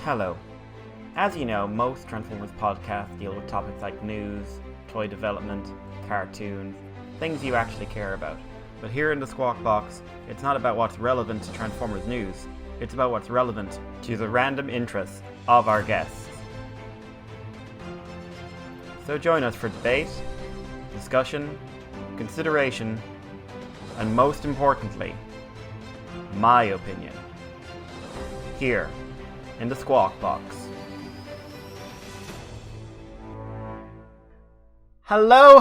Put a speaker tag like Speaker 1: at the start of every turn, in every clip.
Speaker 1: Hello. As you know, most Transformers podcasts deal with topics like news, toy development, cartoons, things you actually care about. But here in the Squawkbox, it's not about what's relevant to Transformers news, it's about what's relevant to the random interests of our guests. So join us for debate, discussion, consideration, and most importantly, my opinion. Here, in the Squawkbox. Hello.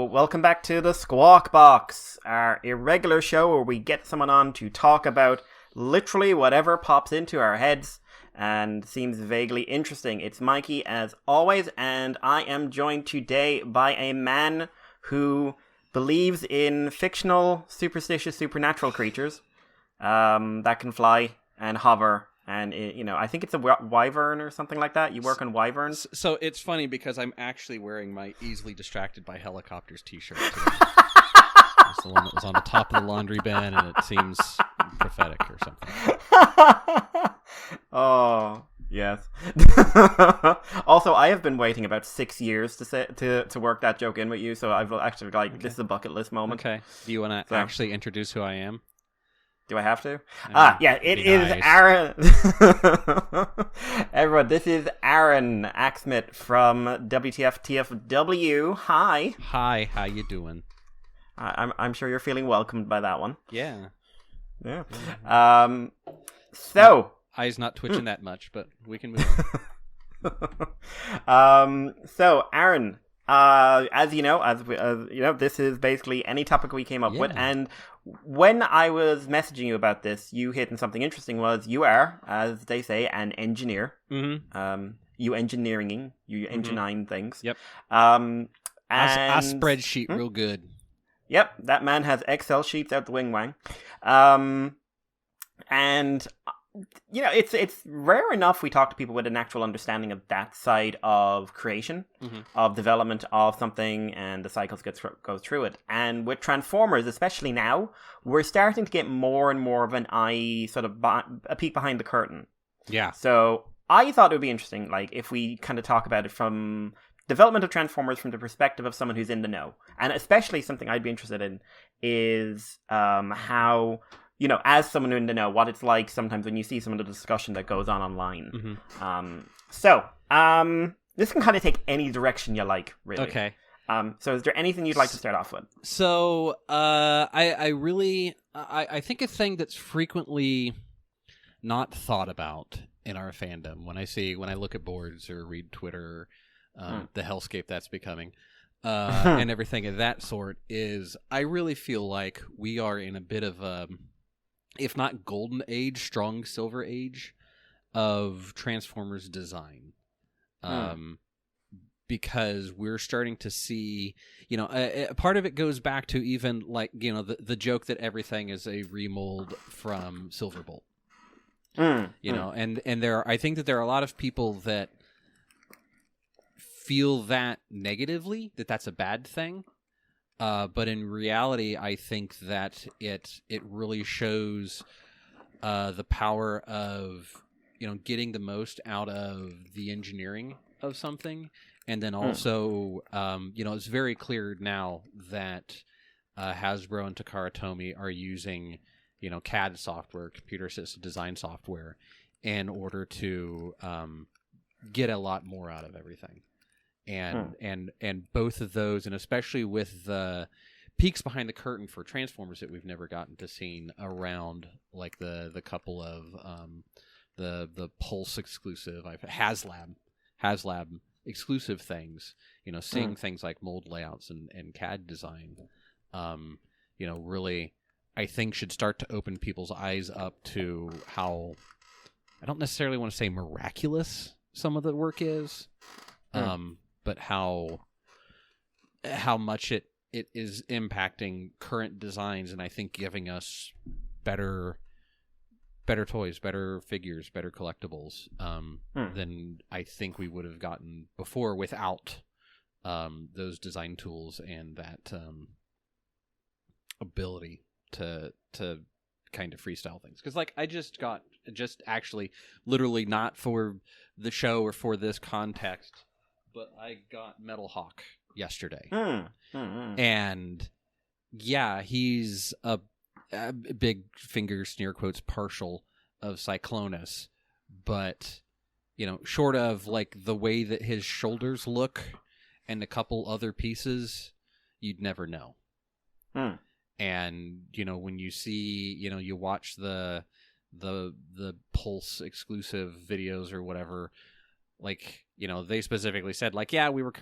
Speaker 1: Welcome back to the Squawkbox, our irregular show where we get someone on to talk about literally whatever pops into our heads and seems vaguely interesting. It's Mikey, as always, and I am joined today by a man who believes in fictional, superstitious, supernatural creatures that can fly and hover, and I think it's a wyvern or something like that. You work on wyverns.
Speaker 2: So it's funny because I'm actually wearing my Easily Distracted by Helicopters t-shirt today. It's the one that was on the top of the laundry bin, and it seems prophetic or something.
Speaker 1: Oh, yes. Also, I have been waiting about 6 years to work that joke in with you, so I've actually this is a bucket list moment.
Speaker 2: Okay. Do you want to actually introduce who I am?
Speaker 1: Do I have to? It is
Speaker 2: nice.
Speaker 1: Aaron. Everyone, this is Aaron Aksmith from WTF TFW. Hi.
Speaker 2: Hi, how you doing?
Speaker 1: I'm sure you're feeling welcomed by that one.
Speaker 2: Yeah.
Speaker 1: Yeah. So
Speaker 2: eyes not twitching that much, but we can move
Speaker 1: on. So Aaron, as you know, this is basically any topic we came up with, and when I was messaging you about this, you hit on something interesting. Was you are, as they say, an engineer.
Speaker 2: Mm-hmm.
Speaker 1: You engineering things.
Speaker 2: Yep.
Speaker 1: And
Speaker 2: I spreadsheet real good.
Speaker 1: Yep, that man has Excel sheets out the wing wang. And it's rare enough we talk to people with an actual understanding of that side of creation, of development of something, and the cycles go through it. And with Transformers, especially now, we're starting to get more and more of an eye, sort of a peek behind the curtain.
Speaker 2: Yeah.
Speaker 1: So I thought it would be interesting, like, if we kind of talk about it from development of Transformers from the perspective of someone who's in the know. And especially something I'd be interested in is how, as someone in the know, what it's like sometimes when you see some of the discussion that goes on online. So this can kind of take any direction you like, really.
Speaker 2: Okay.
Speaker 1: So is there anything you'd like to start off with?
Speaker 2: So I think a thing that's frequently not thought about in our fandom, when I look at boards or read Twitter, the hellscape that's becoming, and everything of that sort, is I really feel like we are in a bit of a, if not golden age, strong silver age of Transformers design. Because we're starting to see, part of it goes back to even like, the joke that everything is a remold from Silverbolt. And I think that there are a lot of people that feel that negatively, that's a bad thing. But in reality, I think that it really shows the power of, getting the most out of the engineering of something. And then also, it's very clear now that Hasbro and Takara Tomy are using, CAD software, computer assisted design software, in order to get a lot more out of everything. And both of those, and especially with the peeks behind the curtain for Transformers that we've never gotten to see around, like the couple of the Pulse exclusive, HasLab exclusive things, seeing things like mold layouts and CAD design, really, I think should start to open people's eyes up to how, I don't necessarily want to say miraculous some of the work is, but how much it is impacting current designs, and I think giving us better toys, better figures, better collectibles than I think we would have gotten before without those design tools and that ability to kind of freestyle things. Because like I just actually literally not for the show or for this context, but I got Metal Hawk yesterday. And yeah, he's a big finger sneer quotes partial of Cyclonus, but short of like the way that his shoulders look and a couple other pieces, you'd never know. And when you see, you watch the Pulse exclusive videos or whatever, like they specifically said like, yeah, we were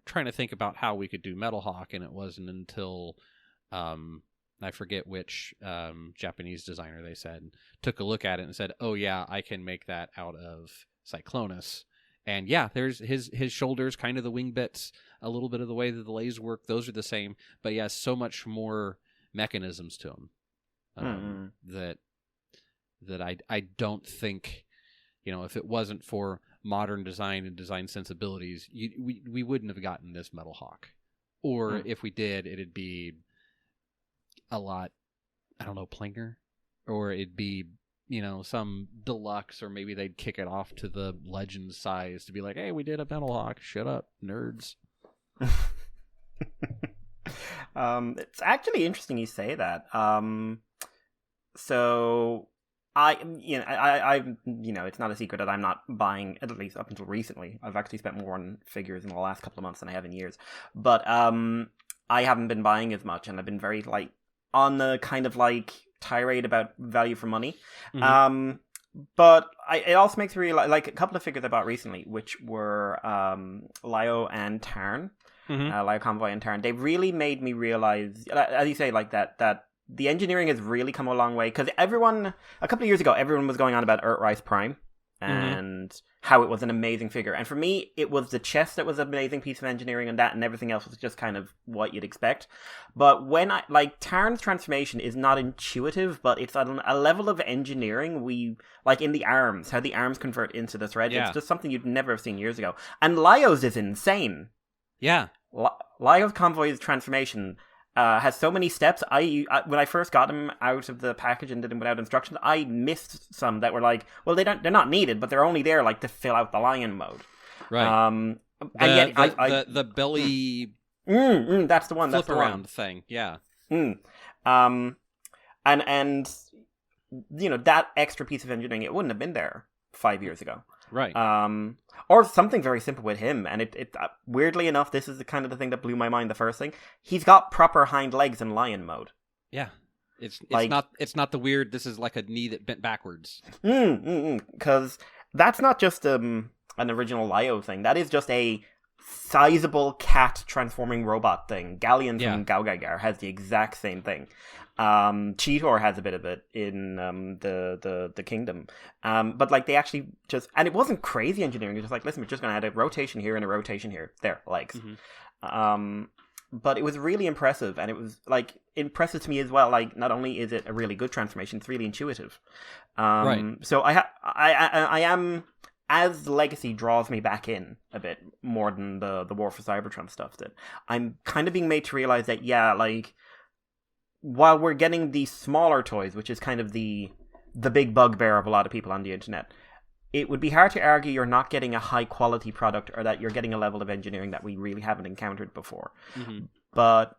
Speaker 2: trying to think about how we could do Metal Hawk, and it wasn't until I forget which Japanese designer they said took a look at it and said, oh yeah, I can make that out of Cyclonus. And yeah, there's his shoulders, kind of the wing bits, a little bit of the way that the lays work, those are the same, but yeah, so much more mechanisms to them that I don't think, if it wasn't for modern design and design sensibilities, we wouldn't have gotten this Metal Hawk. Or if we did, it'd be a lot, I don't know, plainer, or it'd be some deluxe, or maybe they'd kick it off to the legend size to be like, hey, we did a Metal Hawk, shut up, nerds.
Speaker 1: It's actually interesting you say that. So I it's not a secret that I'm not buying, at least up until recently. I've actually spent more on figures in the last couple of months than I have in years. But I haven't been buying as much, and I've been very like on the kind of like tirade about value for money. But it also makes me realize, like, a couple of figures I bought recently, which were Lio and Tarn, Lio Convoy and Tarn. They really made me realize, as you say, like that the engineering has really come a long way. Because a couple of years ago, everyone was going on about Earthrise Prime and how it was an amazing figure. And for me, it was the chest that was an amazing piece of engineering, and that and everything else was just kind of what you'd expect. But when Tarn's transformation is not intuitive, but it's on a level of engineering like in the arms, how the arms convert into the thread. Yeah. It's just something you'd never have seen years ago. And Lio's is insane.
Speaker 2: Yeah.
Speaker 1: Lio's Convoy's transformation has so many steps. When I first got him out of the package and did him without instructions, I missed some that were like, well, they're not needed, but they're only there like to fill out the lion mode.
Speaker 2: Right.
Speaker 1: And yet
Speaker 2: the belly
Speaker 1: that's the one.
Speaker 2: Flip
Speaker 1: that's the
Speaker 2: around
Speaker 1: one.
Speaker 2: thing. Yeah.
Speaker 1: And that extra piece of engineering, it wouldn't have been there 5 years ago.
Speaker 2: Right.
Speaker 1: Or something very simple with him, and it weirdly enough, this is the kind of the thing that blew my mind. The first thing, he's got proper hind legs in lion mode.
Speaker 2: Yeah, it's not the weird. This is like a knee that bent backwards.
Speaker 1: Because that's not just an original Lio thing. That is just a sizable cat transforming robot thing. Galleon from Gaugaigar has the exact same thing. Cheetor has a bit of it in the Kingdom, but like they actually just, and it wasn't crazy engineering. It's just like, listen, we're just going to add a rotation here and a rotation here. There, legs. But it was really impressive, and it was like impressive to me as well. Like, not only is it a really good transformation, it's really intuitive.
Speaker 2: Right.
Speaker 1: So I am, as Legacy draws me back in a bit more than the War for Cybertron stuff did, I'm kind of being made to realize that while we're getting these smaller toys, which is kind of the big bugbear of a lot of people on the internet, it would be hard to argue you're not getting a high quality product, or that you're getting a level of engineering that we really haven't encountered before. But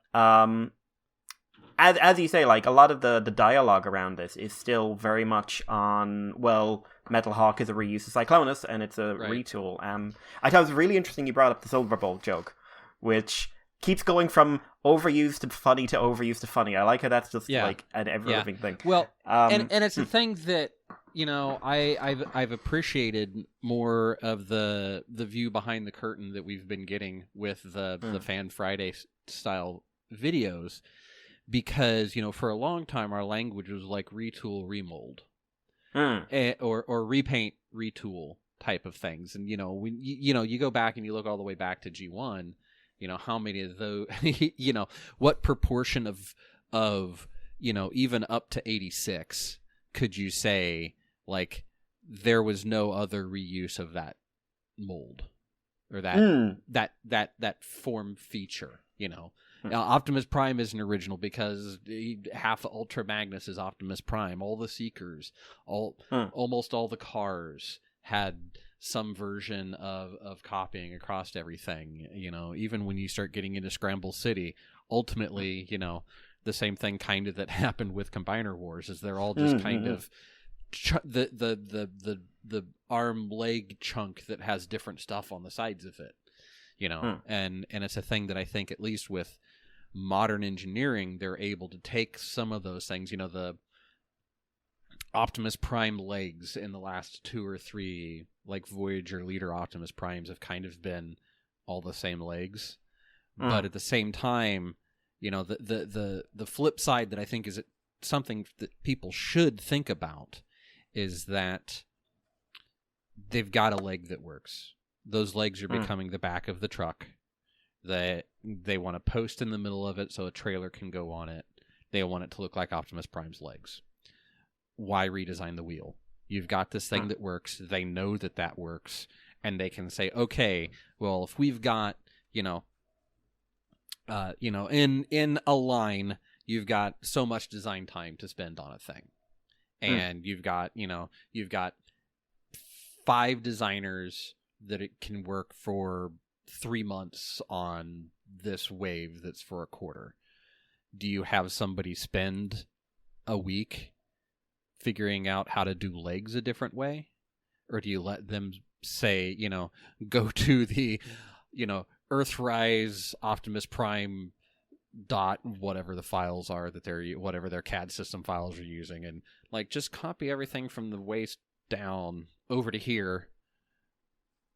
Speaker 1: as you say, like, a lot of the dialogue around this is still very much on, well, Metal Hawk is a reuse of Cyclonus, and it's a retool. I thought it was really interesting you brought up the Silver Bolt joke, which keeps going from overused to funny to overused to funny. I like how that's just like an ever-living thing.
Speaker 2: Well, and it's the thing that I've appreciated more of the view behind the curtain that we've been getting with the Fan Friday style videos, because for a long time our language was like retool, remold, or repaint, retool type of things, and when you go back and you look all the way back to G1. How many of those, what proportion of even up to 86 could you say, like, there was no other reuse of that mold or that form feature, Optimus Prime isn't original because half of Ultra Magnus is Optimus Prime. All the Seekers, almost all the cars had some version of copying across everything. Even when you start getting into Scramble City, ultimately, the same thing kind of that happened with Combiner Wars is they're all just kind of the arm leg chunk that has different stuff on the sides of it. And it's a thing that I think, at least with modern engineering, they're able to take some of those things. The Optimus Prime legs in the last 2 or 3, like Voyager Leader Optimus Primes, have kind of been all the same legs. But at the same time, the flip side that I think is something that people should think about is that they've got a leg that works. Those legs are becoming the back of the truck. They want to post in the middle of it so a trailer can go on it. They want it to look like Optimus Prime's legs. Why redesign the wheel? You've got this thing that works. They know that works. And they can say, okay, well, if we've got, in a line, you've got so much design time to spend on a thing. And you've got 5 designers that it can work for 3 months on this wave that's for a quarter. Do you have somebody spend a week figuring out how to do legs a different way? Or do you let them say, go to the, Earthrise Optimus Prime dot whatever the files are that whatever their CAD system files are using, and just copy everything from the waist down over to here,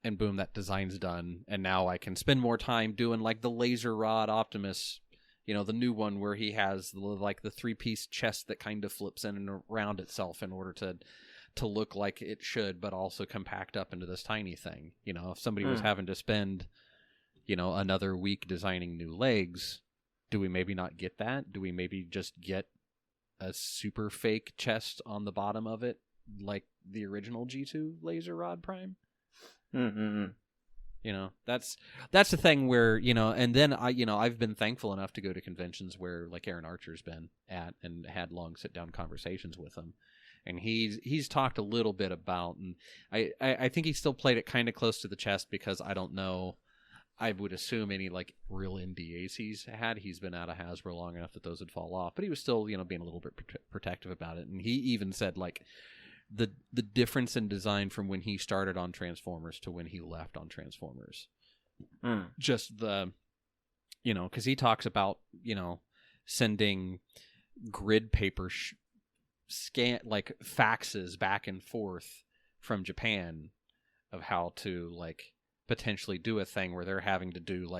Speaker 2: and boom, that design's done. And now I can spend more time doing the Laser Rod Optimus, the new one where he has the 3-piece chest that kind of flips in and around itself in order to look like it should, but also compact up into this tiny thing. If somebody was having to spend, another week designing new legs, do we maybe not get that? Do we maybe just get a super fake chest on the bottom of it, like the original G2 Laser Rod Prime? That's the thing where, and then I've been thankful enough to go to conventions where Aaron Archer's been at and had long sit down conversations with him. And he's talked a little bit about, and I think he still played it kind of close to the chest because I don't know, I would assume any real NDAs he's been out of Hasbro long enough that those would fall off, but he was still, being a little bit protective about it. And he even said the difference in design from when he started on Transformers to when he left on Transformers. Just the, because he talks about, sending grid paper scan, faxes back and forth from Japan of how to, potentially do a thing where they're having to do,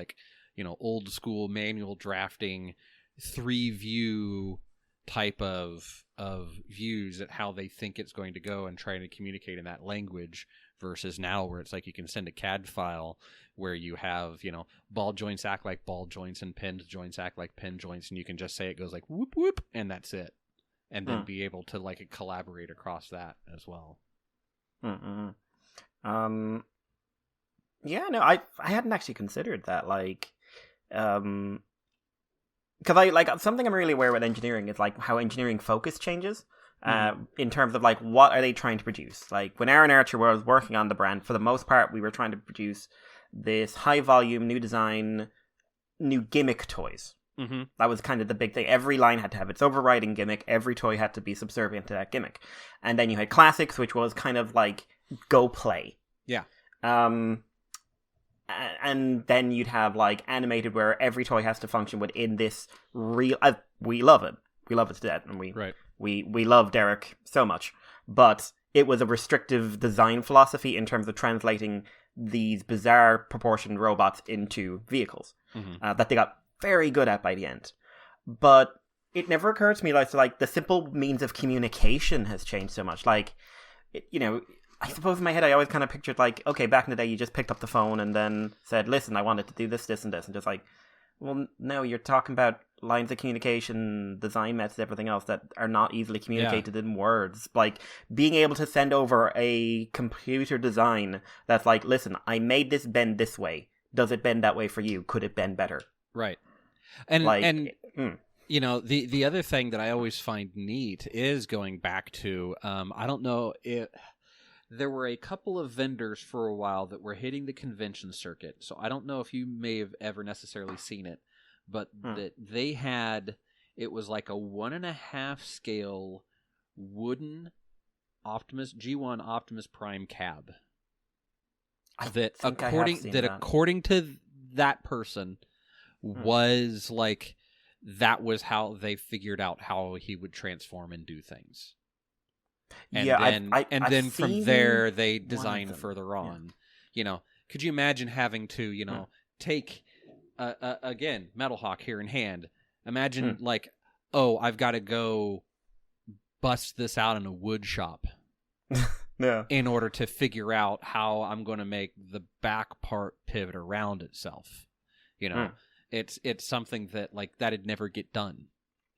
Speaker 2: old school manual drafting, 3-view type of views at how they think it's going to go and trying to communicate in that language, versus now where it's you can send a CAD file where you have, ball joints act like ball joints and pinned joints act like pin joints, and you can just say it goes whoop whoop and that's it, and then be able to collaborate across that as well.
Speaker 1: Yeah, no, I hadn't actually considered that, because I something I'm really aware with engineering is how engineering focus changes in terms of what are they trying to produce. When Aaron Archer was working on the brand, for the most part, we were trying to produce this high volume, new design, new gimmick toys. That was kind of the big thing. Every line had to have its overriding gimmick. Every toy had to be subservient to that gimmick. And then you had classics, which was kind of go play.
Speaker 2: Yeah.
Speaker 1: And then you'd have animated, where every toy has to function within this real. We love it. We love it to death, and we love Derek so much. But it was a restrictive design philosophy in terms of translating these bizarre proportioned robots into vehicles that they got very good at by the end. But it never occurred to me the simple means of communication has changed so much. I suppose in my head I always kind of pictured okay, back in the day you just picked up the phone and then said, listen, I wanted to do this, this, and this, and just well, no, you're talking about lines of communication, design methods, everything else that are not easily communicated in words. Being able to send over a computer design that's listen, I made this bend this way. Does it bend that way for you? Could it bend better?
Speaker 2: Right. And
Speaker 1: like,
Speaker 2: and you know, the other thing that I always find neat is going back to I don't know if there were a couple of vendors for a while that were hitting the convention circuit. So I don't know if you may have ever necessarily seen it, but that they had, it was like a 1.5 scale wooden Optimus G1 Optimus Prime cab. According to that person was like, that was how they figured out how he would transform and do things. And then from there they designed further on. Yeah. You know, could you imagine having to, you know, take again, Metal Hawk here in hand. Imagine like, oh, I've got to go bust this out in a wood shop. In order to figure out how I'm going to make the back part pivot around itself. You know, it's something that like that'd never get done.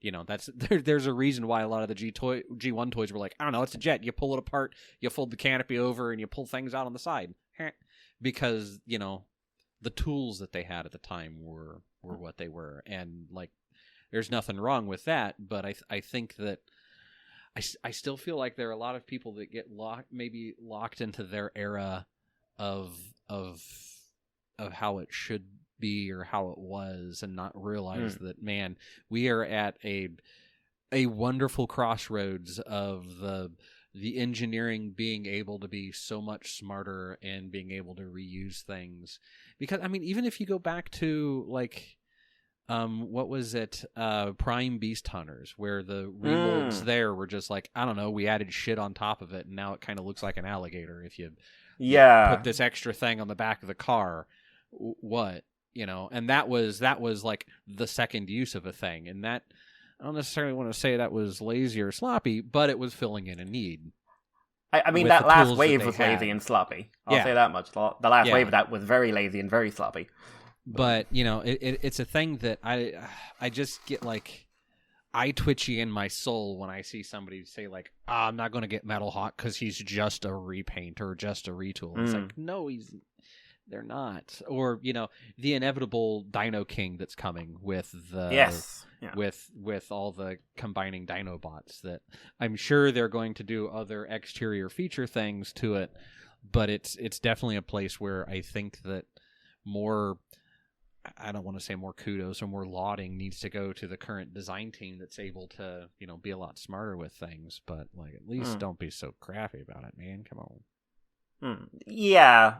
Speaker 2: You know, there's a reason why a lot of the G1 toys were like, I don't know, it's a jet. You pull it apart, you fold the canopy over, and you pull things out on the side. Because, you know, the tools that they had at the time were what they were. And, like, there's nothing wrong with that, but I think that I still feel like there are a lot of people that get locked into their era of how it should be or how it was, and not realize that, man, we are at a wonderful crossroads of the engineering being able to be so much smarter and being able to reuse things. Because I mean, even if you go back to like what was it, Prime Beast Hunters, where the remolds there were just like, I don't know, we added shit on top of it and now it kind of looks like an alligator if you put this extra thing on the back of the car. What? You know, and that was like the second use of a thing, and that I don't necessarily want to say that was lazy or sloppy, but it was filling in a need.
Speaker 1: I mean, that last wave was lazy and sloppy. I'll say that much. The last wave of that was very lazy and very sloppy.
Speaker 2: But you know, it's a thing that I just get like eye twitchy in my soul when I see somebody say like, I'm not going to get Metal Hawk because he's just a repaint or just a retool. It's like, no, they're not. Or, you know, the inevitable Dino King that's coming with the with all the combining Dinobots, that I'm sure they're going to do other exterior feature things to it, but it's definitely a place where I think that more, I don't want to say more kudos or more lauding needs to go to the current design team that's able to, you know, be a lot smarter with things, but like at least don't be so crappy about it, man. Come on.
Speaker 1: Yeah,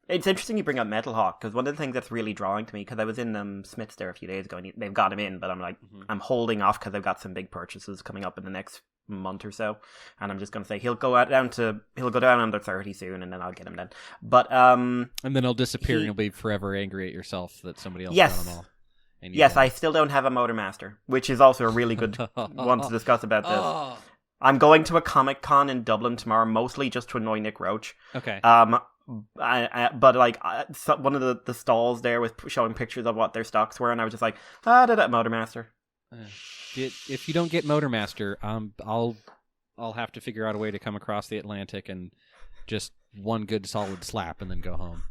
Speaker 1: it's interesting you bring up Metal Hawk, because one of the things that's really drawing to me, because I was in Smith's there a few days ago, and they've got him in, but I'm like, I'm holding off because I've got some big purchases coming up in the next month or so, and I'm just going to say he'll go down under 30 soon, and then I'll get him then. But and
Speaker 2: then he'll disappear, and you'll be forever angry at yourself that somebody else got him all.
Speaker 1: Yes, I still don't have a Motormaster, which is also a really good one to discuss about this. I'm going to a Comic-Con in Dublin tomorrow, mostly just to annoy Nick Roach.
Speaker 2: Okay.
Speaker 1: But like one of the stalls there was showing pictures of what their stocks were, and I was just like, Motormaster.
Speaker 2: If you don't get Motormaster, I'll have to figure out a way to come across the Atlantic and just one good solid slap and then go home.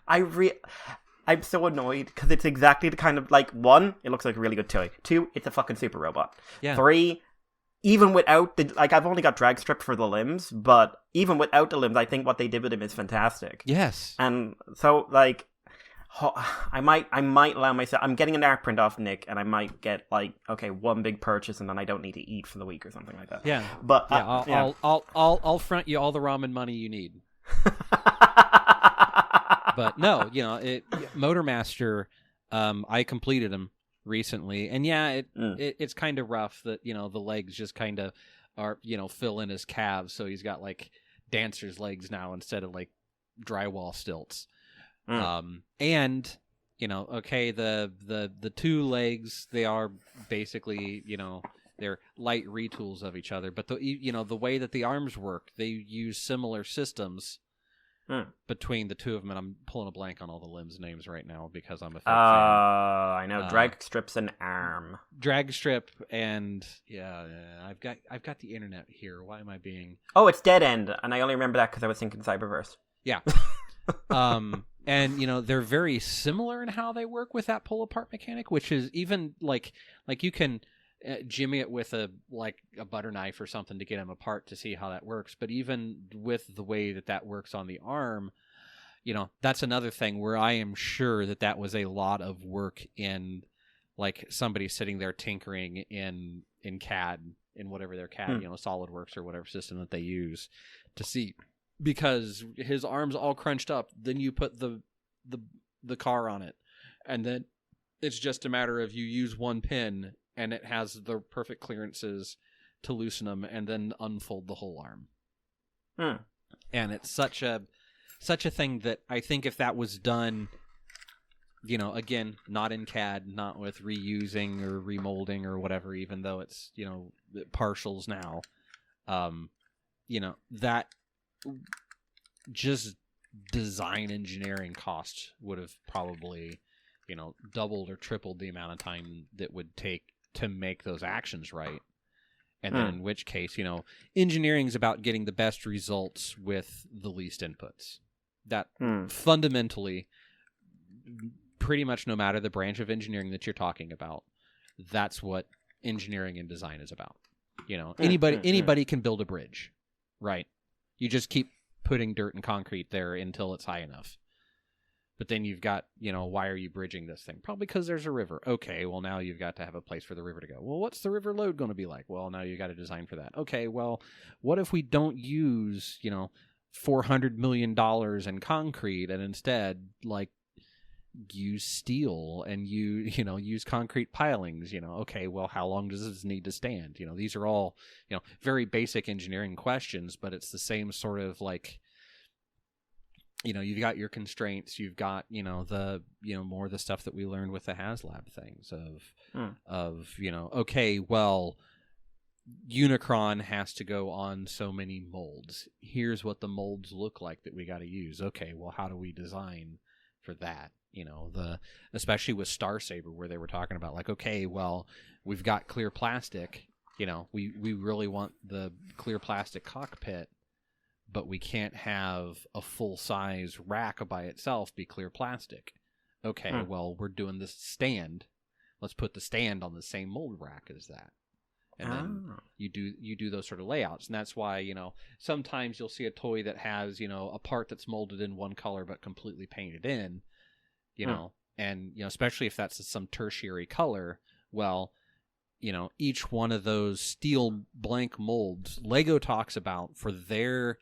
Speaker 1: I'm so annoyed because it's exactly the kind of, like, 1, it looks like a really good toy. 2, it's a fucking super robot.
Speaker 2: Yeah.
Speaker 1: 3, even without the, like, I've only got drag strip for the limbs, but even without the limbs, I think what they did with him is fantastic.
Speaker 2: Yes.
Speaker 1: And so, like, I might allow myself, I'm getting an art print off Nick, and I might get, like, okay, one big purchase, and then I don't need to eat for the week or something like that.
Speaker 2: Yeah.
Speaker 1: But
Speaker 2: I'll front you all the ramen money you need. But no, you know, Motormaster, I completed him recently, and it's kind of rough that, you know, the legs just kind of are, you know, fill in his calves, so he's got like dancer's legs now instead of like drywall stilts. And you know, okay, the 2 legs, they are basically, you know, they're light retools of each other, but the way that the arms work, they use similar systems between the 2 of them, and I'm pulling a blank on all the limbs names right now because I'm a fan.
Speaker 1: I know, drag strip's an arm.
Speaker 2: Drag strip, and I've got the internet here. Why am I being?
Speaker 1: Oh, it's Dead End, and I only remember that because I was thinking Cyberverse.
Speaker 2: Yeah. And, they're very similar in how they work with that pull-apart mechanic, which is even, like you can jimmy it with a butter knife or something to get them apart to see how that works. But even with the way that works on the arm, that's another thing where I am sure that was a lot of work in, like, somebody sitting there tinkering in CAD, in whatever their CAD, SolidWorks or whatever system that they use to see. Because his arm's all crunched up, then you put the car on it, and then it's just a matter of you use one pin, and it has the perfect clearances to loosen them, and then unfold the whole arm. And it's such a thing that I think if that was done, again, not in CAD, not with reusing or remolding or whatever, even though it's partials now, that just design engineering cost would have probably doubled or tripled the amount of time that would take to make those actions right. And then in which case, engineering is about getting the best results with the least inputs. That fundamentally, pretty much no matter the branch of engineering that you're talking about, that's what engineering and design is about. Anybody can build a bridge, right? You just keep putting dirt and concrete there until it's high enough. But then you've got, why are you bridging this thing? Probably because there's a river. Okay, well, now you've got to have a place for the river to go. Well, what's the river load going to be like? Well, now you got to design for that. Okay, well, what if we don't use, $400 million in concrete and instead, use steel and use concrete pilings? Okay, well, how long does this need to stand? These are all very basic engineering questions, but it's the same sort of you've got your constraints, you've got the more the stuff that we learned with the HasLab things of okay, well, Unicron has to go on so many molds. Here's what the molds look like that we got to use. Okay, well, how do we design for that? Especially with Star Saber, where they were talking about okay, well, we've got clear plastic. We really want the clear plastic cockpit, but we can't have a full-size rack by itself be clear plastic. Okay, well, we're doing this stand. Let's put the stand on the same mold rack as that. And then you do those sort of layouts. And that's why, sometimes you'll see a toy that has, a part that's molded in one color but completely painted in, and, especially if that's some tertiary color, well, each one of those steel blank molds, Lego talks about for their,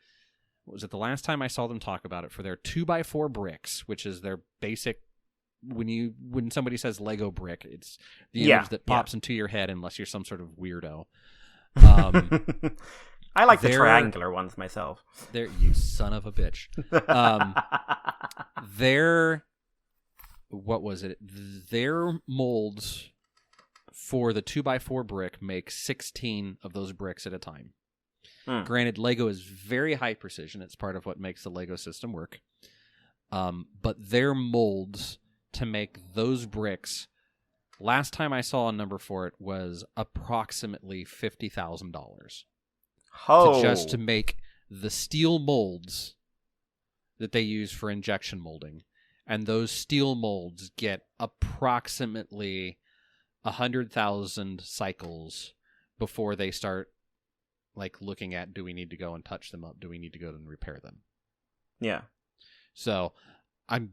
Speaker 2: what was it, the last time I saw them talk about it, for their 2x4 bricks, which is their basic, when somebody says Lego brick, it's the image that pops into your head unless you're some sort of weirdo.
Speaker 1: I like the triangular ones myself.
Speaker 2: You son of a bitch. What was it? Their molds for the 2x4 brick make 16 of those bricks at a time. Granted, Lego is very high precision. It's part of what makes the Lego system work. But their molds to make those bricks, last time I saw a number for it was approximately $50,000. Just to make the steel molds that they use for injection molding. And those steel molds get approximately 100,000 cycles before they start looking at, do we need to go and touch them up? Do we need to go and repair them?
Speaker 1: Yeah.
Speaker 2: So I'm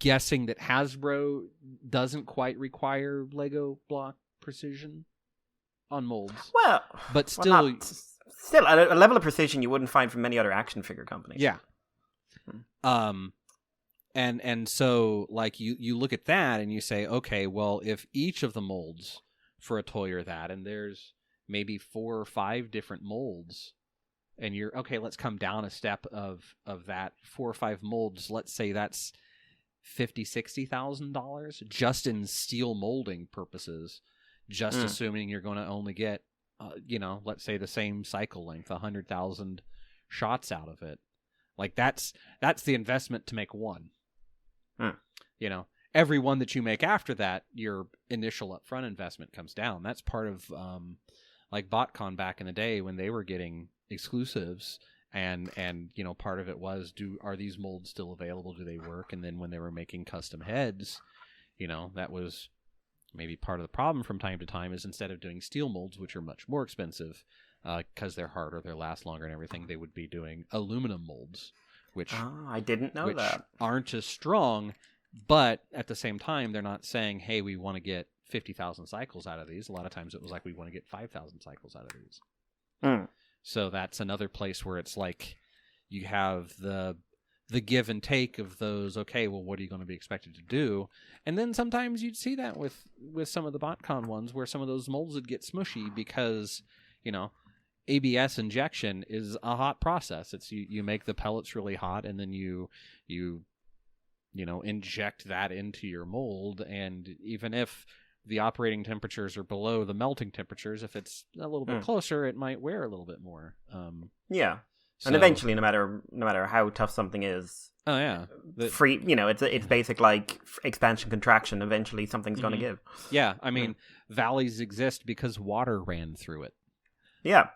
Speaker 2: guessing that Hasbro doesn't quite require Lego block precision on molds.
Speaker 1: Well,
Speaker 2: but still,
Speaker 1: still a level of precision you wouldn't find from many other action figure companies.
Speaker 2: Yeah. And so you look at that and you say, okay, well, if each of the molds for a toy are that, and there's maybe 4 or 5 different molds, and you're okay, let's come down a step of that 4 or 5 molds. Let's say that's $50,000-$60,000 just in steel molding purposes, just assuming you're going to only get, let's say the same cycle length, 100,000 shots out of it. That's the investment to make one. Every one that you make after that, your initial upfront investment comes down. That's part of BotCon back in the day when they were getting exclusives And you know, part of it was, are these molds still available? Do they work? And then when they were making custom heads, you know, that was maybe part of the problem from time to time, is instead of doing steel molds, which are much more expensive because they're harder, they last longer and everything, they would be doing aluminum molds, which
Speaker 1: I didn't know that.
Speaker 2: Aren't as strong, but at the same time, they're not saying, hey, we want to get 50,000 cycles out of these. A lot of times it was like, we want to get 5,000 cycles out of these. So that's another place where it's like you have the give and take of those. Okay, well, what are you going to be expected to do? And then sometimes you'd see that with some of the BotCon ones, where some of those molds would get smushy because, you know, ABS injection is a hot process. It's you make the pellets really hot, and then you know, inject that into your mold, and even if the operating temperatures are below the melting temperatures, if it's a little bit closer, it might wear a little bit more.
Speaker 1: Yeah. And eventually, no matter how tough something is, free, you know, it's basic like expansion contraction. Eventually, something's going to give.
Speaker 2: Yeah, I mean, valleys exist because water ran through it.
Speaker 1: Yeah,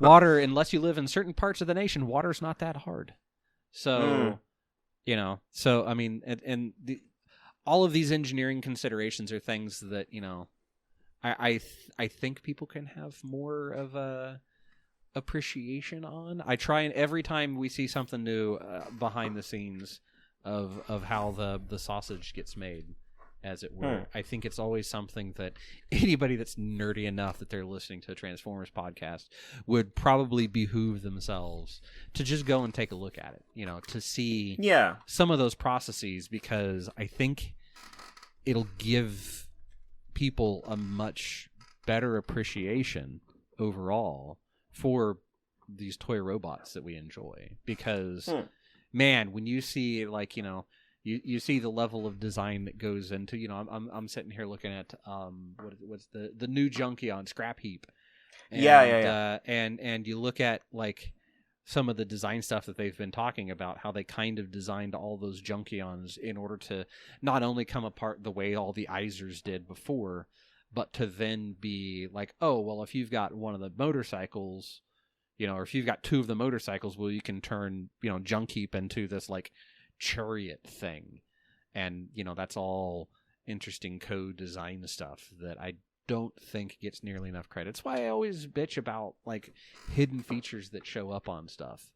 Speaker 2: water. Unless you live in certain parts of the nation, water's not that hard. So, you know, I mean, and all of these engineering considerations are things that, you know, I think people can have more of a appreciation on. I try, and every time we see something new behind the scenes of how the sausage gets made, as it were, I think it's always something that anybody that's nerdy enough that they're listening to a Transformers podcast would probably behoove themselves to just go and take a look at it, you know, to see some of those processes, because I think it'll give people a much better appreciation overall for these toy robots that we enjoy. Because man, when you see, like, you know, you see the level of design that goes into, you know, I'm sitting here looking at what's the new Junkion Scrap Heap, and and you look at like some of the design stuff that they've been talking about, how they kind of designed all those Junkions in order to not only come apart the way all the Izers did before, but to then be like, oh, well, if you've got one of the motorcycles, you know, or if you've got two of the motorcycles, well, you can turn, you know, Junk Heap into this like chariot thing. And, you know, that's all interesting code design stuff that I don't think gets nearly enough credit. It's why I always bitch about like hidden features that show up on stuff,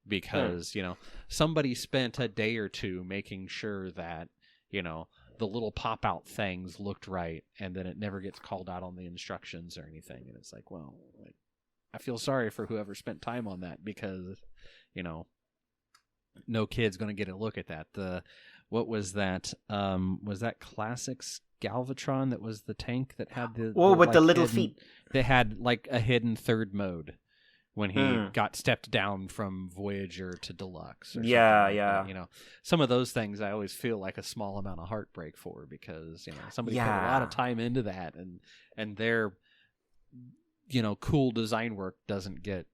Speaker 2: because, you know, somebody spent a day or two making sure that, you know, the little pop-out things looked right, and then it never gets called out on the instructions or anything. And it's like, well, like, I feel sorry for whoever spent time on that, because, you know, no kid's going to get a look at that. What was that? Was that Classics Galvatron that was the tank that had the
Speaker 1: with the little
Speaker 2: hidden,
Speaker 1: feet?
Speaker 2: They had like a hidden third mode when he got stepped down from Voyager to Deluxe. Or that. You know, some of those things I always feel like a small amount of heartbreak for, because, you know, somebody put a lot of time into that, and their, you know, cool design work doesn't get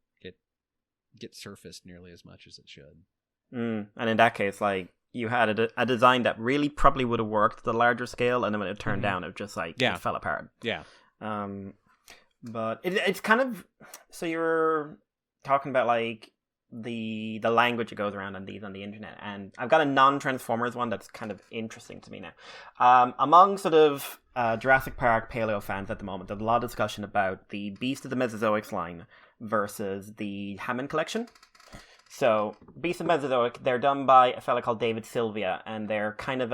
Speaker 2: surfaced nearly as much as it should.
Speaker 1: And in that case, like, you had a design that really probably would have worked at the larger scale, and then when it turned down, it just like it fell apart. Yeah. But it's kind of, so you're talking about like the language that goes around on these on the internet, and I've got a non-Transformers one that's kind of interesting to me now. Among sort of Jurassic Park paleo fans at the moment, there's a lot of discussion about the Beast of the Mesozoics line versus the Hammond collection. So, Beast of Mesozoic, they're done by a fella called David Sylvia, and they're kind of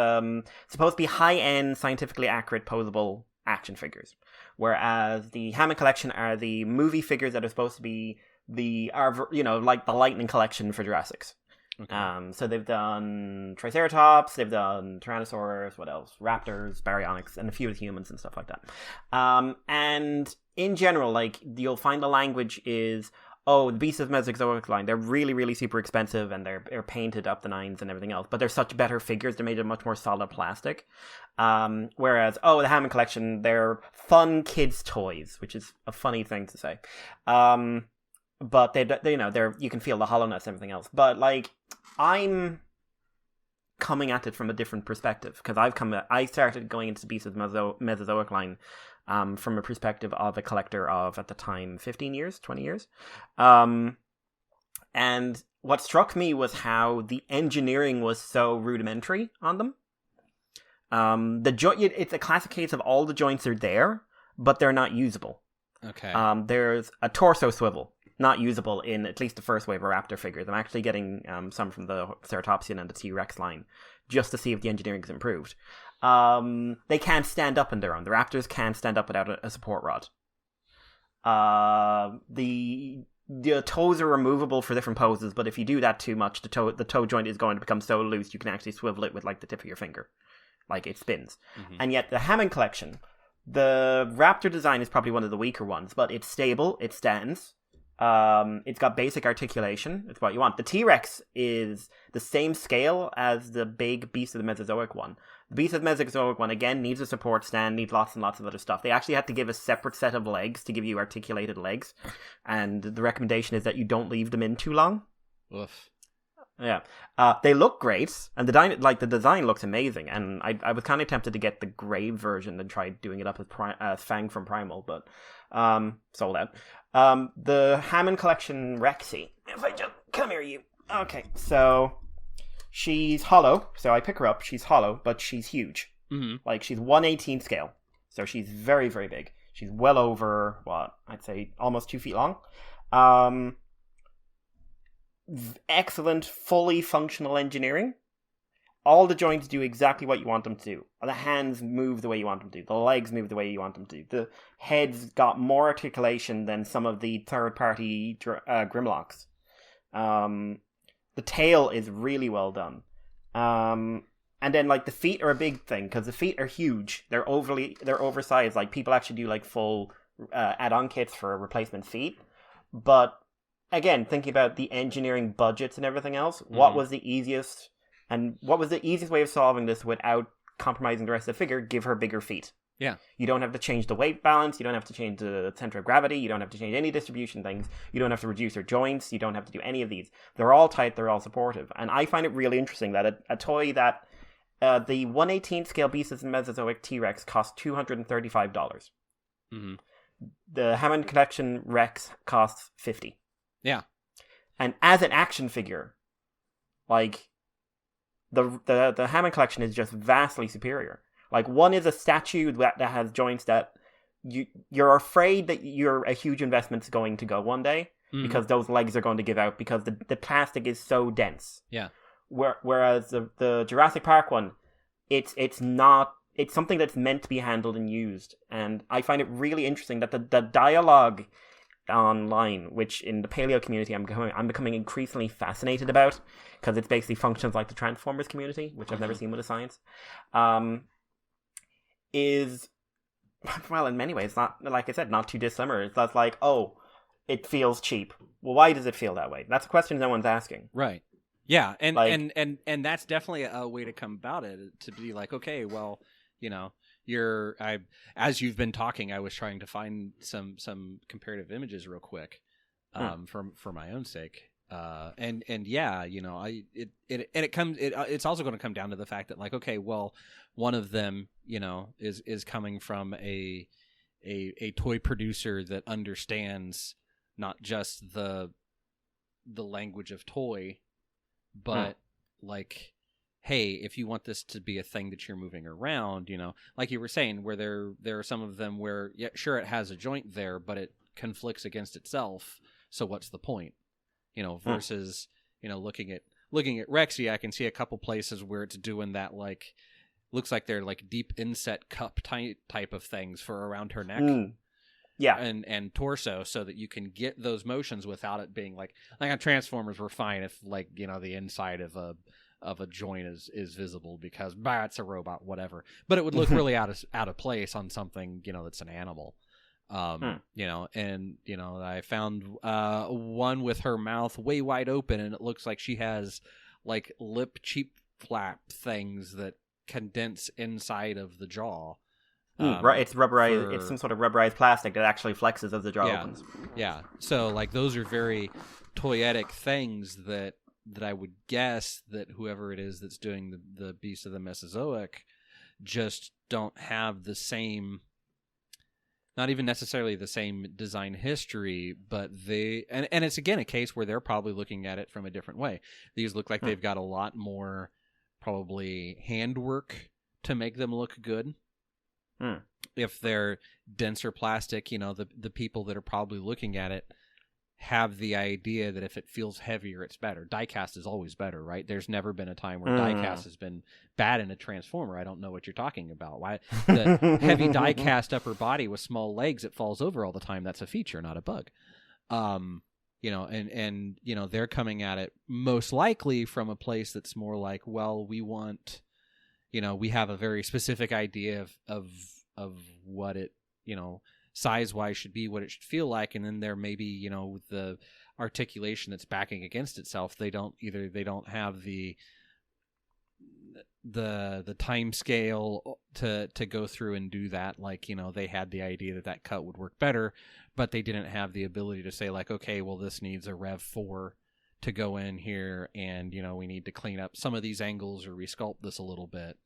Speaker 1: supposed to be high-end, scientifically accurate, posable action figures. Whereas the Hammond collection are the movie figures that are supposed to be like the Lightning collection for Jurassics. Okay. So they've done Triceratops, they've done Tyrannosaurus, what else? Raptors, Baryonyx, and a few of the humans and stuff like that. And in general, like, you'll find the language is, oh, the Beast of Mesozoic line, they're really, really super expensive, and they're painted up the nines and everything else, but they're such better figures, they're made of much more solid plastic. Whereas, the Hammond collection, they're fun kids' toys, which is a funny thing to say. But they you know, you can feel the hollowness and everything else. But, like, I'm coming at it from a different perspective, because I started going into the Beast of Mesozoic line from a perspective of a collector of, at the time, 15 years, 20 years. And what struck me was how the engineering was so rudimentary on them. The joint, it's a classic case of all the joints are there, but they're not usable.
Speaker 2: Okay.
Speaker 1: There's a torso swivel, not usable in at least the first wave of Raptor figures. I'm actually getting some from the Ceratopsian and the T-Rex line, just to see if the engineering is improved. They can't stand up on their own. The Raptors can't stand up without a support rod. The toes are removable for different poses, but if you do that too much, the toe joint is going to become so loose you can actually swivel it with like the tip of your finger. Like it spins. Mm-hmm. And yet the Hammond collection, the Raptor design is probably one of the weaker ones, but it's stable, it stands. It's got basic articulation. It's what you want. The T-Rex is the same scale as the big Beast of the Mesozoic one. The Beast of the Mesozoic one, again, needs a support stand, needs lots and lots of other stuff. They actually had to give a separate set of legs to give you articulated legs. And the recommendation is that you don't leave them in too long.
Speaker 2: Oof.
Speaker 1: Yeah. They look great, and the design looks amazing, and I was kind of tempted to get the Grave version and try doing it up as Fang from Primal, but sold out. The Hammond Collection Rexy. If I just... Come here, you. Okay, so she's hollow, so I pick her up. She's hollow, but she's huge. Mm-hmm. Like, she's 1/18 scale, so she's very, very big. She's well over, I'd say almost 2 feet long. Excellent, fully functional engineering. All the joints do exactly what you want them to do. The hands move the way you want them to. The legs move the way you want them to. The head's got more articulation than some of the third-party Grimlocks. The tail is really well done. And then, like, the feet are a big thing, because the feet are huge. They're oversized. Like, people actually do, like, full add-on kits for replacement feet. But again, thinking about the engineering budgets and everything else, what was the easiest way of solving this without compromising the rest of the figure? Give her bigger feet.
Speaker 2: Yeah. You
Speaker 1: don't have to change the weight balance. You don't have to change the center of gravity. You don't have to change any distribution things. You don't have to reduce her joints. You don't have to do any of these. They're all tight. They're all supportive. And I find it really interesting that a toy that the 1/18 scale Beast of the Mesozoic T-Rex costs $235. Mm-hmm. The Hammond Collection Rex costs $50.
Speaker 2: Yeah.
Speaker 1: And as an action figure, like, the Hammond Collection is just vastly superior. Like, one is a statue that has joints that you're afraid that a huge investment's going to go one day, because those legs are going to give out because the plastic is so dense.
Speaker 2: Yeah.
Speaker 1: Whereas the Jurassic Park one, it's something that's meant to be handled and used. And I find it really interesting that the dialogue online, which in the paleo community I'm becoming increasingly fascinated about, because it basically functions like the Transformers community, which I've never seen with a science, is, well, in many ways, not, like I said, not too dissimilar. It's not like, oh, it feels cheap. Well, why does it feel that way? That's a question no one's asking.
Speaker 2: Right. Yeah, and that's definitely a way to come about it, to be like, okay, well, you know, as you've been talking, I was trying to find some comparative images real quick, for my own sake. And yeah, you know, it's also going to come down to the fact that, like, okay, well, one of them, you know, is coming from a toy producer that understands not just the language of toy, but like, hey, if you want this to be a thing that you're moving around, you know, like you were saying, where there are some of them where, yeah, sure, it has a joint there, but it conflicts against itself. So what's the point? You know, versus, you know, looking at Rexy, I can see a couple places where it's doing that, like, looks like they're like deep inset cup type of things for around her neck.
Speaker 1: Yeah.
Speaker 2: And torso, so that you can get those motions without it being like on Transformers, we're fine if, like, you know, the inside of a joint is visible because it's a robot, whatever. But it would look really out of place on something, you know, that's an animal. You know, and, you know, I found one with her mouth way wide open, and it looks like she has like lip cheek flap things that condense inside of the jaw.
Speaker 1: Right, it's rubberized. It's some sort of rubberized plastic that actually flexes as the jaw opens.
Speaker 2: Yeah, so like those are very toyetic things that I would guess that whoever it is that's doing the Beast of the Mesozoic just don't have the same not even necessarily the same design history, but and it's again a case where they're probably looking at it from a different way. These look like they've got a lot more probably handwork to make them look good. If they're denser plastic, the people that are probably looking at it have the idea that if it feels heavier, it's better. Diecast is always better, right? There's never been a time where diecast has been bad in a Transformer. I don't know what you're talking about. Why the heavy diecast upper body with small legs, it falls over all the time. That's a feature, not a bug. And they're coming at it most likely from a place that's more like, well, we want, we have a very specific idea of what it, size-wise should be, what it should feel like, and then there may be, with the articulation that's backing against itself, they don't have the time scale to go through and do that. Like, they had the idea that cut would work better, but they didn't have the ability to say like, okay, well, this needs a Rev 4 to go in here, and we need to clean up some of these angles or resculpt this a little bit.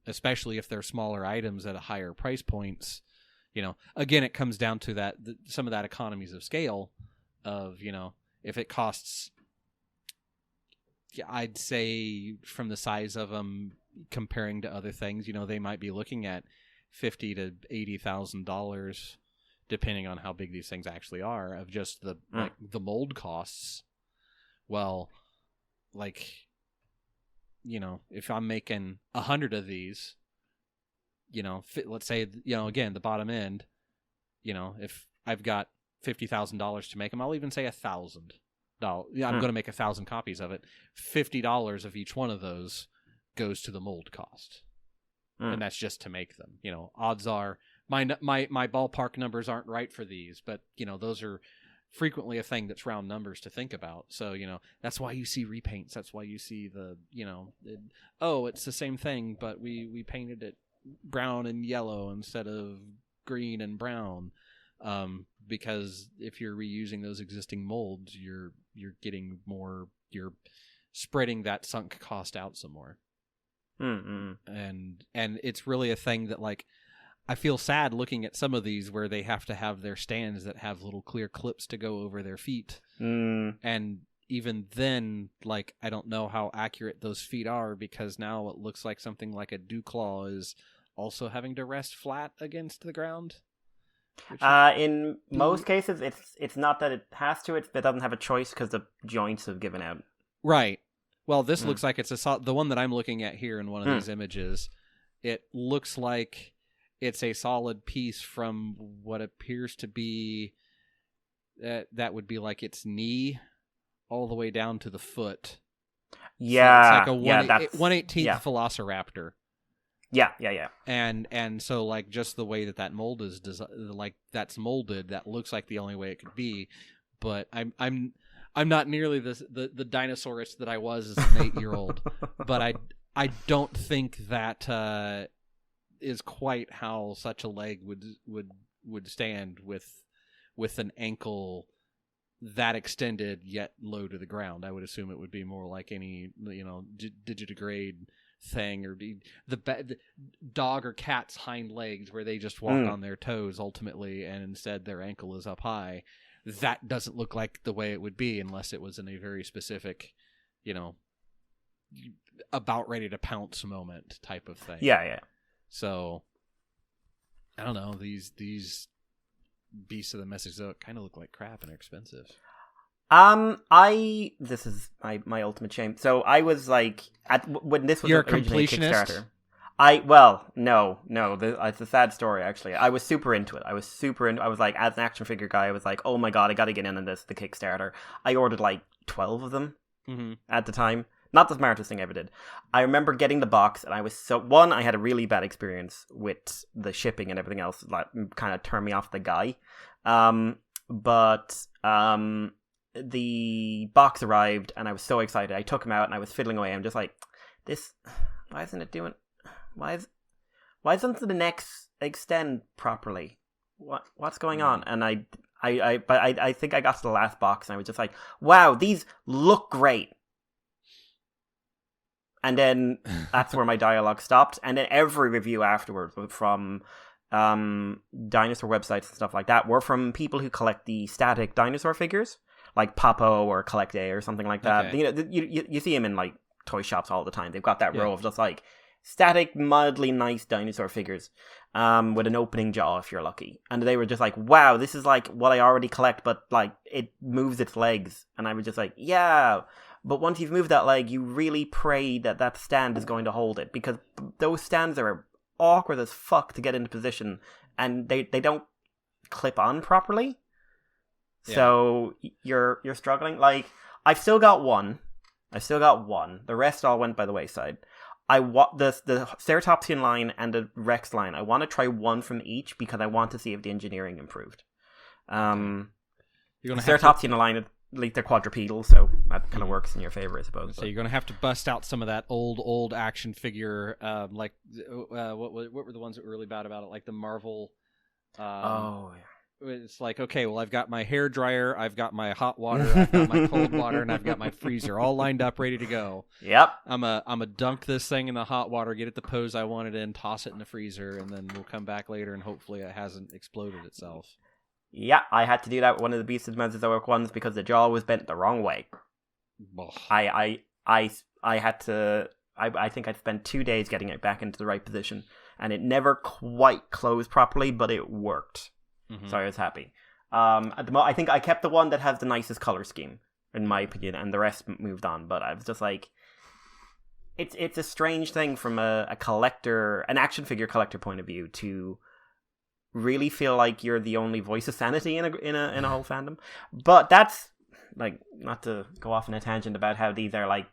Speaker 2: Especially if they're smaller items at a higher price points. Again, it comes down to that some of that economies of scale of, if it costs, I'd say from the size of them comparing to other things, they might be looking at $50,000 to $80,000, depending on how big these things actually are, of just the mold costs. Well, like, if I'm making 100 of these, let's say, again, the bottom end, if I've got $50,000 to make them, I'll even say $1,000. I'm going to make 1,000 copies of it. $50 of each one of those goes to the mold cost. And that's just to make them. Odds are my ballpark numbers aren't right for these, but those are frequently a thing that's round numbers to think about. So, that's why you see repaints. That's why you see the, it's the same thing, but we painted it brown and yellow instead of green and brown. Because if you're reusing those existing molds, you're getting more, you're spreading that sunk cost out some more. And it's really a thing that, like, I feel sad looking at some of these where they have to have their stands that have little clear clips to go over their feet. And even then, like, I don't know how accurate those feet are, because now it looks like something like a Dewclaw is also having to rest flat against the ground.
Speaker 1: In most cases, it's not that it has to, it doesn't have a choice because the joints have given out.
Speaker 2: Right. Well, this looks like it's the one that I'm looking at here in one of these images. It looks like it's a solid piece from what appears to be that would be like its knee all the way down to the foot.
Speaker 1: Yeah,
Speaker 2: so it's like a 1/18 Velociraptor.
Speaker 1: Yeah.
Speaker 2: And so, like, just the way that mold is like that's molded, that looks like the only way it could be. But I'm not nearly the dinosaurist that I was as an 8-year-old. But I don't think that is quite how such a leg would stand with an ankle that extended yet low to the ground. I would assume it would be more like any digitigrade thing, or the dog or cat's hind legs where they just walk on their toes ultimately, and instead their ankle is up high. That doesn't look like the way it would be unless it was in a very specific, about ready to pounce moment type of thing.
Speaker 1: Yeah.
Speaker 2: So I don't know, these Beasts of the Mesozoic kind of look like crap and are expensive.
Speaker 1: This is my ultimate shame. So I was like, when this was originally Kickstarter. No, it's a sad story, actually. I was super into it. I was like, as an action figure guy, I was like, oh my god, I gotta get in on this, the Kickstarter. I ordered like 12 of them at the time. Not the smartest thing I ever did. I remember getting the box, and I was I had a really bad experience with the shipping and everything else, like, kind of turned me off the guy. But the box arrived, and I was so excited. I took him out, and I was fiddling away. I'm just like, why isn't it doing... Why doesn't the necks extend properly? What's going on? And I think I got to the last box, and I was just like, wow, these look great. And then that's where my dialogue stopped. And then every review afterwards, from dinosaur websites and stuff like that were from people who collect the static dinosaur figures, like Papo or Collect A or something like that.
Speaker 2: Okay.
Speaker 1: You know, you see them in like toy shops all the time. They've got that row of just like static, mildly nice dinosaur figures, with an opening jaw if you're lucky. And they were just like, wow, this is like what I already collect, but like it moves its legs. And I was just like, yeah. But once you've moved that leg, you really pray that that stand is going to hold it, because those stands are awkward as fuck to get into position, and they don't clip on properly. Yeah. So you're struggling. Like, I've still got one. The rest all went by the wayside. The Ceratopsian line and the Rex line, I want to try one from each because I want to see if the engineering improved. The Ceratopsian line, at least they're quadrupedal, so that kind of works in your favor, I suppose.
Speaker 2: So you're going to have to bust out some of that old action figure, like what were the ones that were really bad about it, like the Marvel. It's like, okay, well, I've got my hair dryer, I've got my hot water, I've got my cold water, and I've got my freezer all lined up, ready to go.
Speaker 1: Yep.
Speaker 2: I'm a dunk this thing in the hot water, get it the pose I want it in, toss it in the freezer, and then we'll come back later, and hopefully it hasn't exploded itself.
Speaker 1: Yeah, I had to do that with one of the Beasts of Mesozoic ones because the jaw was bent the wrong way.
Speaker 2: Oh.
Speaker 1: I had to. I think I'd spent 2 days getting it back into the right position, and it never quite closed properly, but it worked. Mm-hmm. So I was happy. I think I kept the one that has the nicest color scheme, in my opinion, and the rest moved on. But I was just like, it's a strange thing from a collector, an action figure collector point of view, to really feel like you're the only voice of sanity in a whole fandom. But that's like, not to go off on a tangent about how these are like,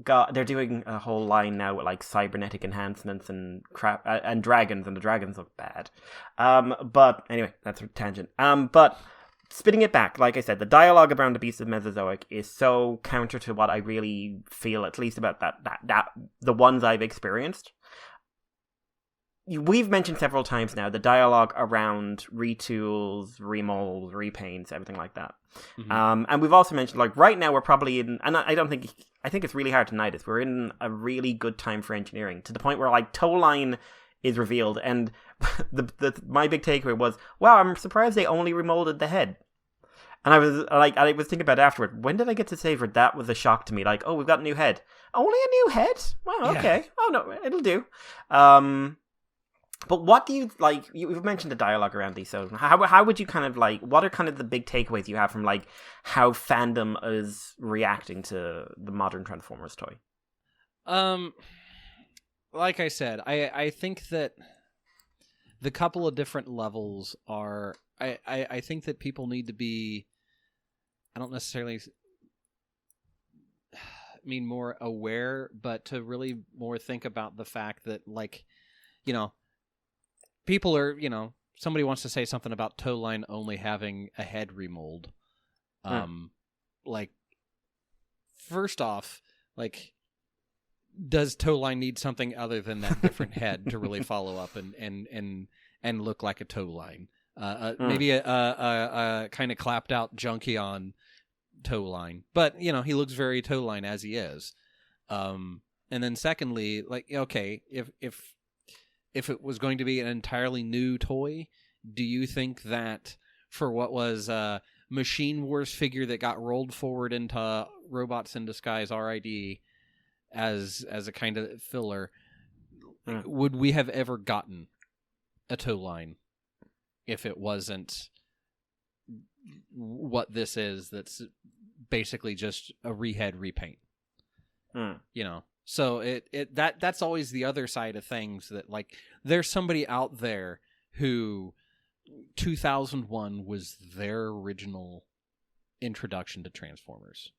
Speaker 1: they're doing a whole line now with like cybernetic enhancements and crap, and dragons, and the dragons look bad. But anyway, that's a tangent. But spinning it back, like I said, the dialogue around the Beast of Mesozoic is so counter to what I really feel, at least about that the ones I've experienced. We've mentioned several times now the dialogue around retools, remolds, repaints, everything like that. Mm-hmm. And we've also mentioned, like, right now we're probably in, and I think it's really hard to deny this, we're in a really good time for engineering, to the point where, like, toe line is revealed, and my big takeaway was, wow, I'm surprised they only remolded the head. And I was thinking about it afterward, when did I get to say where that was a shock to me? Like, oh, we've got a new head. Only a new head? Well, okay. Yeah. Oh, no, it'll do. But what do you, like, you've mentioned the dialogue around these, so how would you kind of, like, what are kind of the big takeaways you have from, like, how fandom is reacting to the modern Transformers toy?
Speaker 2: Like I said, I think that the couple of different levels are, I think that people need to be, I don't necessarily mean more aware, but to really more think about the fact that, like, you know, people are, you know, somebody wants to say something about toe line only having a head remold. Like, first off, like, does toe line need something other than that different head to really follow up and look like a toe line? Maybe a kind of clapped out junkie on toe line, but, you know, he looks very toe line as he is. And then secondly, like, okay, if it was going to be an entirely new toy, do you think that for what was a Machine Wars figure that got rolled forward into Robots in Disguise RID as a kind of filler, would we have ever gotten a toe line if it wasn't what this is, that's basically just a rehead repaint? You know? So that's always the other side of things, that, like, there's somebody out there who 2001 was their original introduction to Transformers,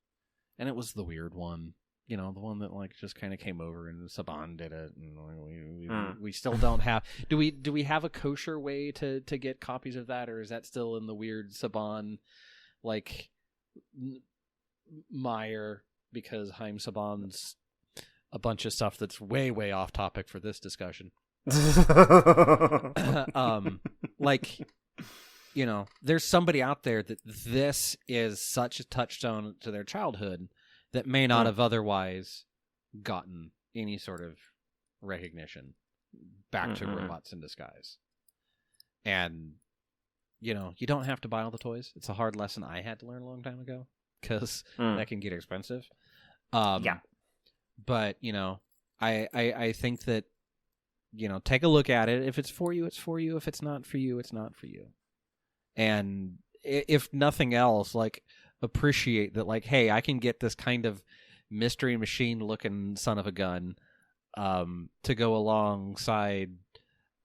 Speaker 2: and it was the weird one, you know, the one that, like, just kind of came over and Saban did it, and we still don't have. Do we have a kosher way to get copies of that, or is that still in the weird Saban, like, mire, because Haim Saban's a bunch of stuff that's way, way off topic for this discussion. Like, you know, there's somebody out there that this is such a touchstone to their childhood that may not have otherwise gotten any sort of recognition. back to robots in disguise. And, you don't have to buy all the toys. It's a hard lesson I had to learn a long time ago, because that can get expensive.
Speaker 1: Yeah.
Speaker 2: But, I think that, take a look at it. If it's for you, it's for you. If it's not for you, it's not for you. And if nothing else, like, appreciate that, like, hey, I can get this kind of mystery machine looking son of a gun to go alongside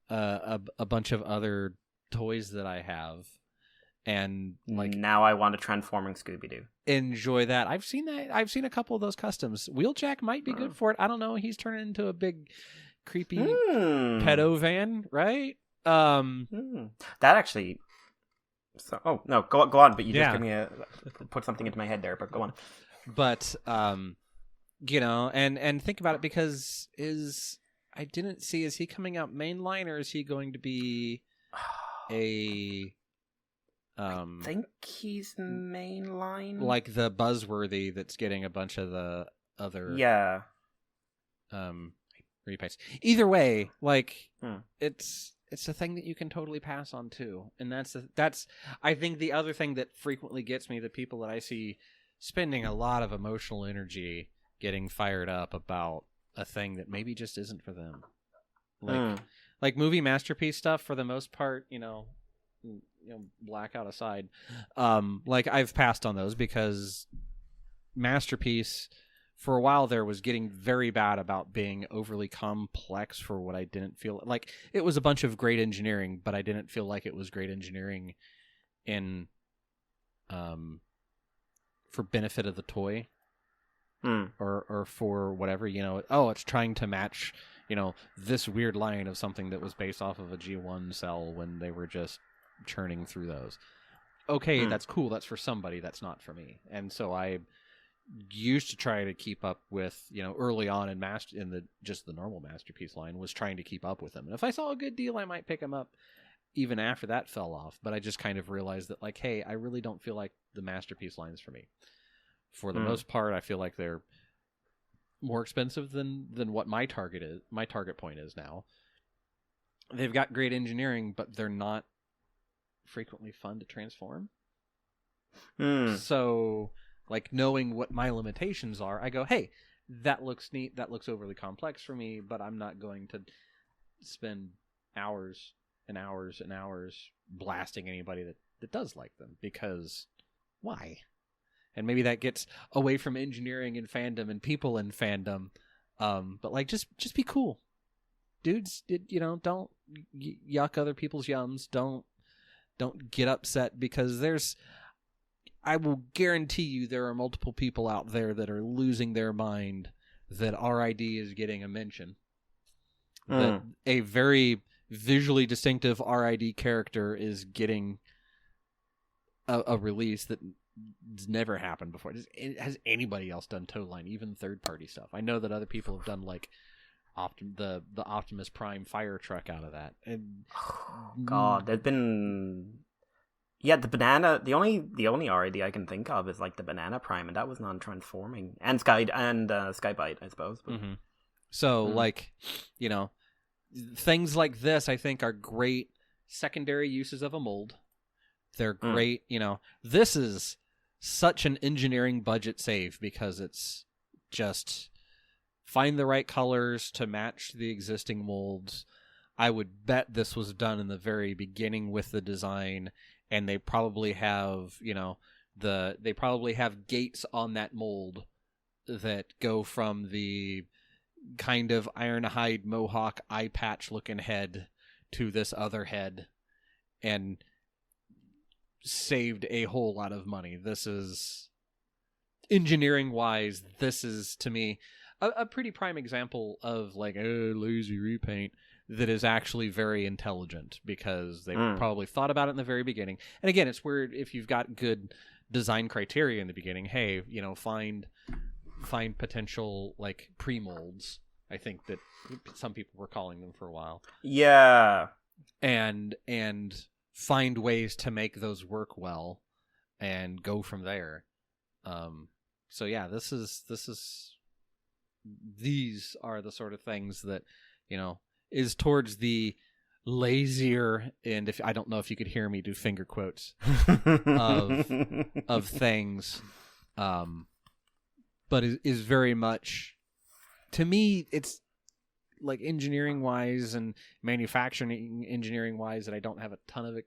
Speaker 2: a bunch of other toys that I have, and like
Speaker 1: now I want a transforming Scooby-Doo.
Speaker 2: Enjoy that. I've seen a couple of those customs. Wheeljack might be good for it. I don't know. He's turning into a big creepy pedo van, right?
Speaker 1: That actually. So, oh no, go on. But you just put something into my head there. But go on.
Speaker 2: But and think about it, because I didn't see, is he coming out mainline, or is he going to be I
Speaker 1: think he's mainline,
Speaker 2: like the Buzzworthy that's getting a bunch of the other repaints. Either way, like it's a thing that you can totally pass on too, and that's I think the other thing that frequently gets me, the people that I see spending a lot of emotional energy getting fired up about a thing that maybe just isn't for them, like movie masterpiece stuff. For the most part, blackout aside, like I've passed on those, because masterpiece for a while there was getting very bad about being overly complex for what I didn't feel like. It was a bunch of great engineering, but I didn't feel like it was great engineering in for benefit of the toy. Or for whatever, it's trying to match, this weird line of something that was based off of a G1 cell when they were just churning through those. Okay, that's cool. That's for somebody. That's not for me. And so I used to try to keep up with, early on in the normal masterpiece line, was trying to keep up with them. And if I saw a good deal, I might pick them up even after that fell off. But I just kind of realized that, like, hey, I really don't feel like the masterpiece line's for me. For the most part, I feel like they're more expensive than what my target point is now. They've got great engineering, but they're not frequently fun to transform. So, like, knowing what my limitations are, I go, hey, that looks neat, that looks overly complex for me, but I'm not going to spend hours and hours and hours blasting anybody that does like them, because why? And maybe that gets away from engineering and fandom and people in fandom. But like, just be cool, dudes. Don't yuck other people's yums. Don't get upset, because I will guarantee you there are multiple people out there that are losing their mind that RID is getting a mention. That a very visually distinctive RID character is getting a release that it's never happened before. Has anybody else done toe line, even third-party stuff? I know that other people have done, like, the Optimus Prime fire truck out of that. And
Speaker 1: God, there's been the banana. The only RID I can think of is like the Banana Prime, and that was non-transforming, and Skybite, I suppose. But...
Speaker 2: So like, things like this, I think, are great secondary uses of a mold. They're great. This is such an engineering budget save, because it's just find the right colors to match the existing molds. I would bet this was done in the very beginning with the design, and they probably have, they probably have gates on that mold that go from the kind of Ironhide Mohawk eye patch looking head to this other head, and saved a whole lot of money. This is, engineering wise, this is to me a pretty prime example of like a lazy repaint that is actually very intelligent, because they probably thought about it in the very beginning. And again, it's weird if you've got good design criteria in the beginning. Hey, find potential like pre-molds. I think that some people were calling them for a while.
Speaker 1: Yeah.
Speaker 2: And find ways to make those work well and go from there. So yeah, these are the sort of things that, is towards the lazier, and if I don't know if you could hear me do finger quotes of things, but is very much, to me, it's like engineering wise and manufacturing engineering wise that I don't have a ton of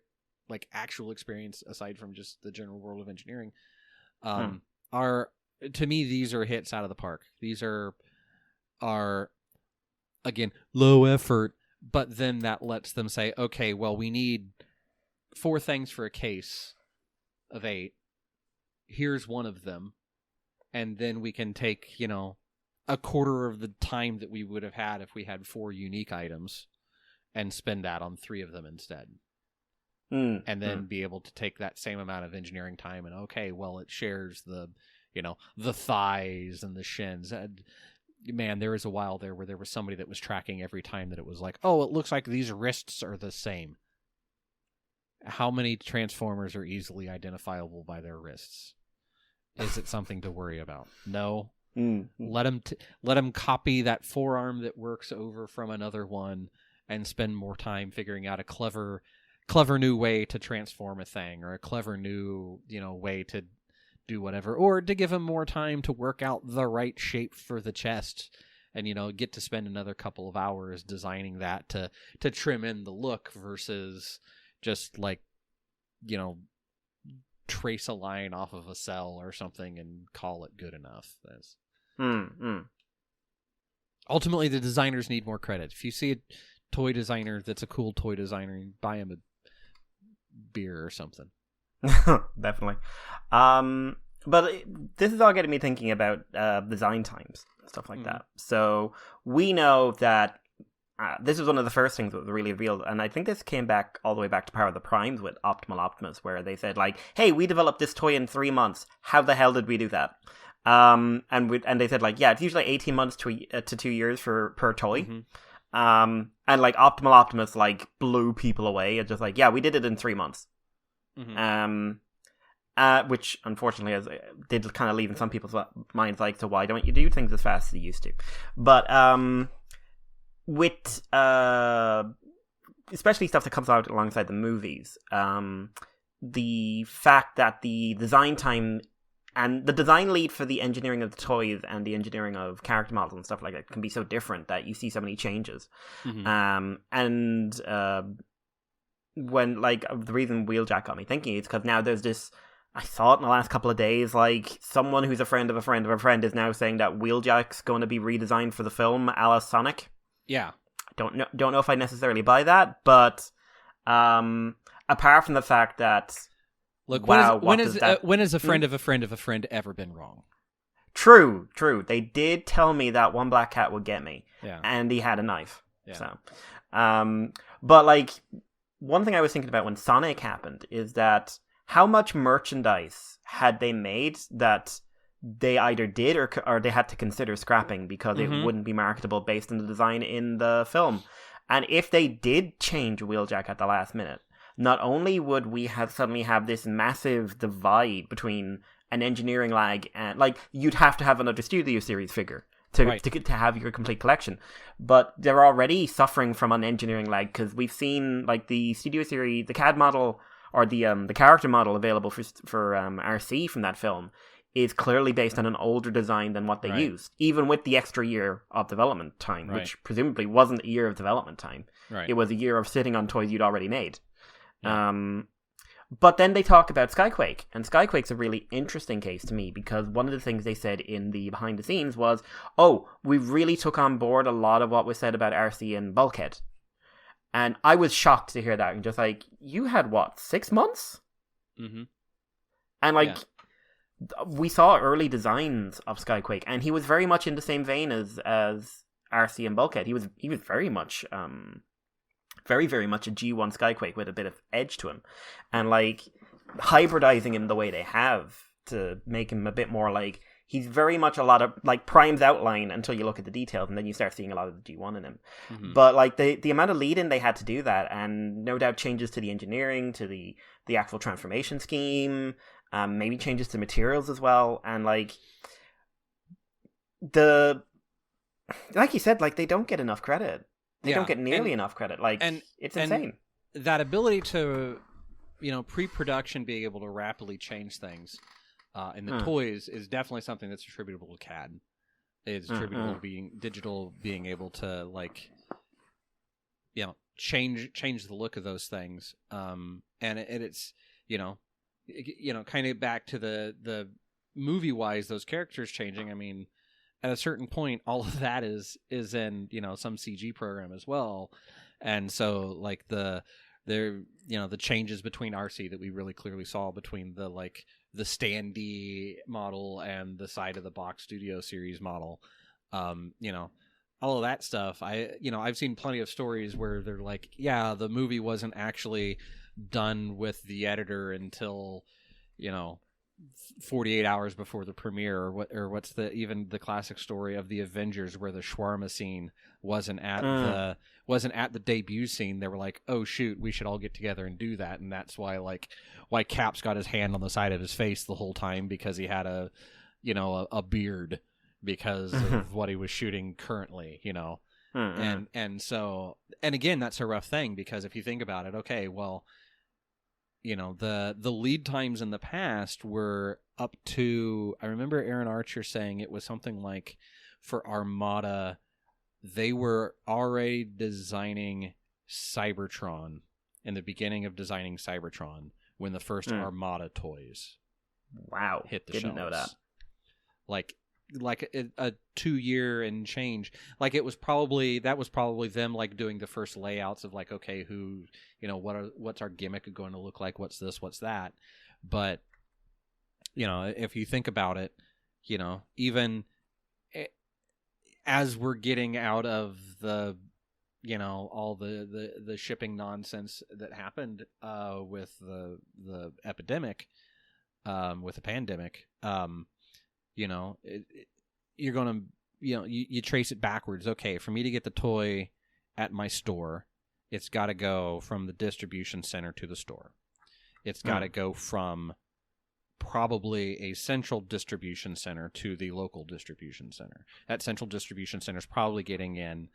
Speaker 2: like actual experience aside from just the general world of engineering. Are, to me, these are hits out of the park. These are again low effort, but then that lets them say, okay, well, we need 4 things for a case of 8. Here's one of them, and then we can take, a quarter of the time that we would have had if we had 4 unique items and spend that on 3 of them instead. And then be able to take that same amount of engineering time and, okay, well, it shares the thighs and the shins. And man, there was a while there where there was somebody that was tracking every time that it was like, oh, it looks like these wrists are the same. How many Transformers are easily identifiable by their wrists? Is it something to worry about? No. Let them copy that forearm that works over from another one and spend more time figuring out a clever new way to transform a thing, or a clever new, way to do whatever, or to give them more time to work out the right shape for the chest and, get to spend another couple of hours designing that to trim in the look versus just like, trace a line off of a cell or something and call it good enough. That's ultimately, the designers need more credit. If you see a toy designer that's a cool toy designer, you buy him a beer or something.
Speaker 1: Definitely. But this is all getting me thinking about design times, stuff like that. So we know that this was one of the first things that was really revealed, and I think this came back all the way back to Power of the Primes with Optimal Optimus, where they said, like, hey, we developed this toy in 3 months. How the hell did we do that? And they said, like, yeah, it's usually 18 months to 2 years per toy. And like Optimal Optimus like blew people away. It's just like, yeah, we did it in 3 months. Which unfortunately did kind of leave in some people's minds like, so why don't you do things as fast as you used to? But with especially stuff that comes out alongside the movies, the fact that the design time and the design lead for the engineering of the toys and the engineering of character models and stuff like that can be so different that you see so many changes. When, like, the reason Wheeljack got me thinking is because now there's this, I saw it in the last couple of days, like, someone who's a friend of a friend of a friend is now saying that Wheeljack's going to be redesigned for the film, a la Sonic. Yeah. Don't know if I necessarily buy that, but apart from the fact that,
Speaker 2: look, when has a friend of a friend of a friend ever been wrong?
Speaker 1: True. They did tell me that one black cat would get me, and he had a knife. So, but like, one thing I was thinking about when Sonic happened is that how much merchandise had they made that they either did or they had to consider scrapping because it wouldn't be marketable based on the design in the film. And if they did change Wheeljack at the last minute, not only would we suddenly have this massive divide between an engineering lag and, like, you'd have to have another Studio Series figure to have your complete collection, but they're already suffering from an engineering lag because we've seen, like, the Studio Series, the CAD model or the character model available for RC from that film is clearly based on an older design than what they used, even with the extra year of development time, which presumably wasn't a year of development time. It was a year of sitting on toys you'd already made. But then they talk about Skyquake, and Skyquake's a really interesting case to me because one of the things they said in the behind the scenes was, oh, we really took on board a lot of what was said about RC and Bulkhead. And I was shocked to hear that, and just like, you had what, 6 months? And like, we saw early designs of Skyquake, and he was very much in the same vein as RC and Bulkhead. He was very much very, very much a G1 Skyquake with a bit of edge to him. And, like, hybridizing him the way they have to make him a bit more like... He's very much a lot of, like, Prime's outline until you look at the details, and then you start seeing a lot of the G1 in him. But, like, the amount of lead-in they had to do that, and no doubt changes to the engineering, to the actual transformation scheme, maybe changes to materials as well, and, like... Like you said, like, they don't get enough credit. they don't get nearly enough credit. Like, it's insane.
Speaker 2: That ability to, pre-production being able to rapidly change things in the toys is definitely something that's attributable to CAD. It's attributable to being able to, like, change the look of those things. And it's, kind of back to the movie-wise, those characters changing. I mean, at a certain point, all of that is in, some CG program as well. And so, like, the changes between RC that we really clearly saw between the standee model and the side of the box Studio Series model, all of that stuff. I've seen plenty of stories where they're like, yeah, the movie wasn't actually done with the editor until, 48 hours before the premiere, or what's the classic story of the Avengers where the shawarma scene wasn't at the debut scene. They were like, oh shoot, we should all get together and do that, and that's why Cap's got his hand on the side of his face the whole time, because he had a beard because of what he was shooting currently, and so, and again, that's a rough thing, because if you think about it, okay, well, the lead times in the past were up to, I remember Aaron Archer saying it was something like, for Armada, they were already designing Cybertron, in the beginning of designing Cybertron, when the first Armada toys hit the shelves. Didn't know that. Like a 2 year and change. Like, that was probably them, like, doing the first layouts of, like, okay, who, what's our gimmick going to look like? What's this? What's that? But, if you think about it, even as we're getting out of the, all the shipping nonsense that happened with the epidemic, with the pandemic, you're going to, you trace it backwards. Okay, for me to get the toy at my store, it's got to go from the distribution center to the store. It's got to go from probably a central distribution center to the local distribution center. That central distribution center is probably getting in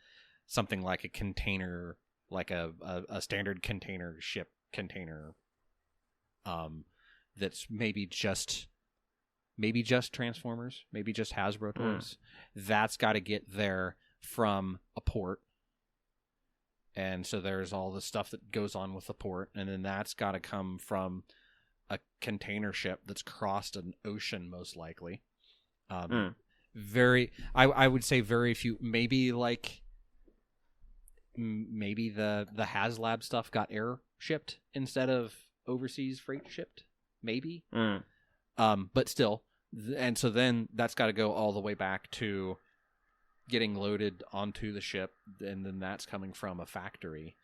Speaker 2: something like a container, like a standard container ship container, that's maybe just Transformers, maybe just Hasbro toys. That's got to get there from a port. And so there's all the stuff that goes on with the port. And then that's got to come from a container ship that's crossed an ocean, most likely. I would say very few, maybe the HasLab stuff got air shipped instead of overseas freight shipped. Maybe. But still. And so then that's got to go all the way back to getting loaded onto the ship, and then that's coming from a factory,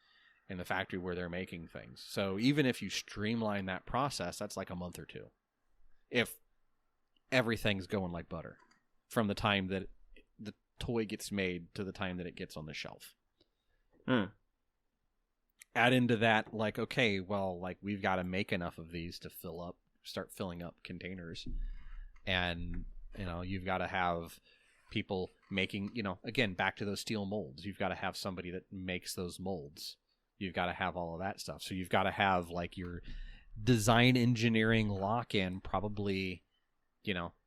Speaker 2: in the factory where they're making things. So even if you streamline that process, that's like a month or two, if everything's going like butter, from the time that the toy gets made to the time that it gets on the shelf. Add into that, like, okay, well, like, we've got to make enough of these to start filling up containers. And, you've got to have people making, again, back to those steel molds. You've got to have somebody that makes those molds. You've got to have all of that stuff. So you've got to have, like, your design engineering lock-in, probably,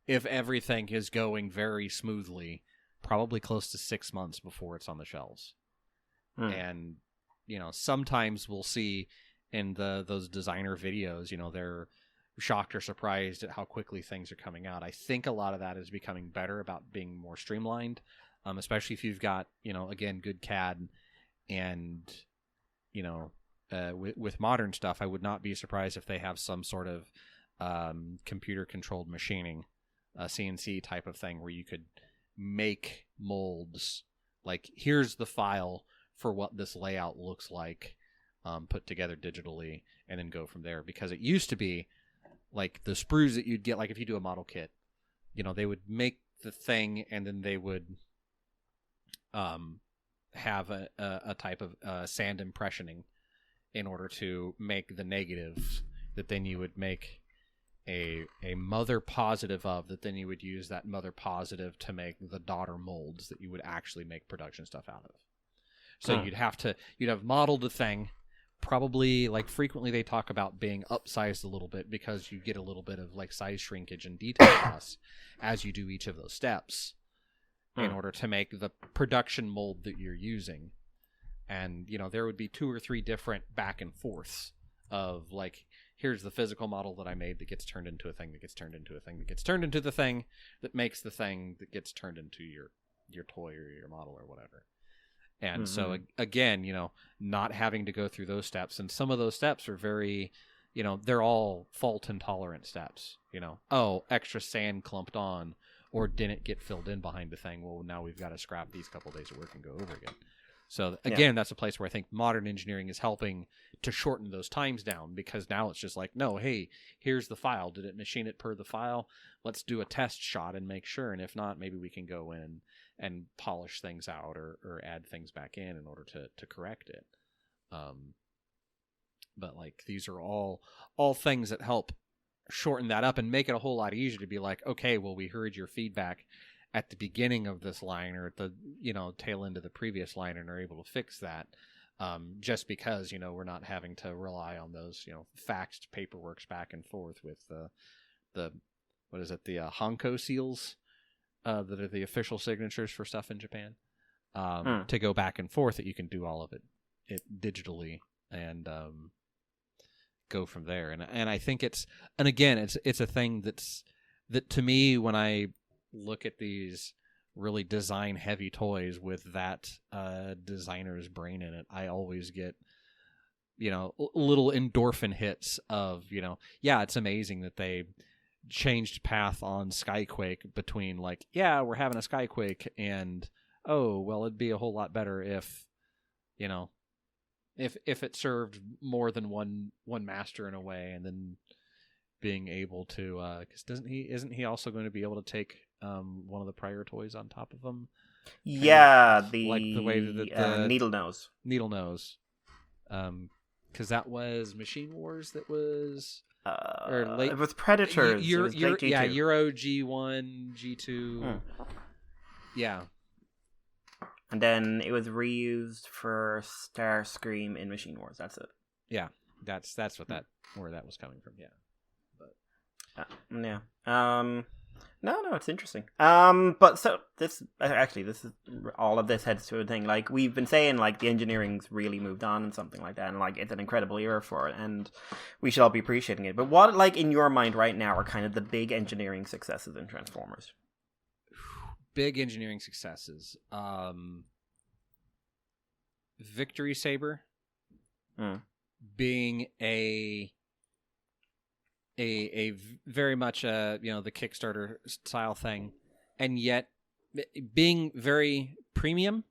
Speaker 2: if everything is going very smoothly, probably close to 6 months before it's on the shelves. And, sometimes we'll see in those designer videos, they're shocked or surprised at how quickly things are coming out. I think a lot of that is becoming better, about being more streamlined, especially if you've got, again, good CAD. And, with modern stuff, I would not be surprised if they have some sort of computer-controlled machining, CNC type of thing, where you could make molds. Like, here's the file for what this layout looks like, put together digitally, and then go from there. Because it used to be, like, the sprues that you'd get, like, if you do a model kit, they would make the thing, and then they would have a type of sand impressioning in order to make the negatives that then you would make a mother positive of, that then you would use that mother positive to make the daughter molds that you would actually make production stuff out of. So you'd have modeled a thing. Probably, like, frequently they talk about being upsized a little bit because you get a little bit of, like, size shrinkage and detail loss as you do each of those steps in order to make the production mold that you're using. And, there would be 2 or 3 different back and forths of, like, here's the physical model that I made that gets turned into a thing that gets turned into a thing that gets turned into the thing that makes the thing that gets turned into your toy or your model or whatever. And so, again, not having to go through those steps. And some of those steps are very, they're all fault intolerant steps. Extra sand clumped on or didn't get filled in behind the thing. Well, now we've got to scrap these couple days of work and go over again. So, again, that's a place where I think modern engineering is helping to shorten those times down, because now it's just like, no, hey, here's the file. Did it machine it per the file? Let's do a test shot and make sure. And if not, maybe we can go in and polish things out or add things back in order to correct it. But, like, these are all things that help shorten that up and make it a whole lot easier to be like, okay, well, we heard your feedback at the beginning of this line or at the tail end of the previous line and are able to fix that, just because we're not having to rely on those faxed paperworks back and forth with the what is it, the Hanko seals that are the official signatures for stuff in Japan, to go back and forth. That you can do all of it digitally and go from there. And I think it's a thing that to me, when I look at these really design heavy toys with that designer's brain in it, I always get little endorphin hits of it's amazing that they changed path on Skyquake between, like, we're having a Skyquake and it'd be a whole lot better if if it served more than one master in a way, and then being able to because isn't he also going to be able to take one of the prior toys on top of them?
Speaker 1: Like
Speaker 2: the way that the
Speaker 1: needle nose,
Speaker 2: because that was Machine Wars. That was
Speaker 1: or late, it was Predators. It was late G2.
Speaker 2: Euro G1, G2. Yeah.
Speaker 1: And then it was reused for Starscream in Machine Wars. That's it.
Speaker 2: Yeah, that's where that was coming from. Yeah, but
Speaker 1: no, it's interesting. But so this is all of this heads to a thing. Like, we've been saying, like, the engineering's really moved on and something like that, and, like, it's an incredible era for it, and we should all be appreciating it. But what, like, in your mind right now are kind of the big engineering successes in Transformers?
Speaker 2: Big engineering successes. Victory Saber being a very much the Kickstarter style thing, and yet being very premium,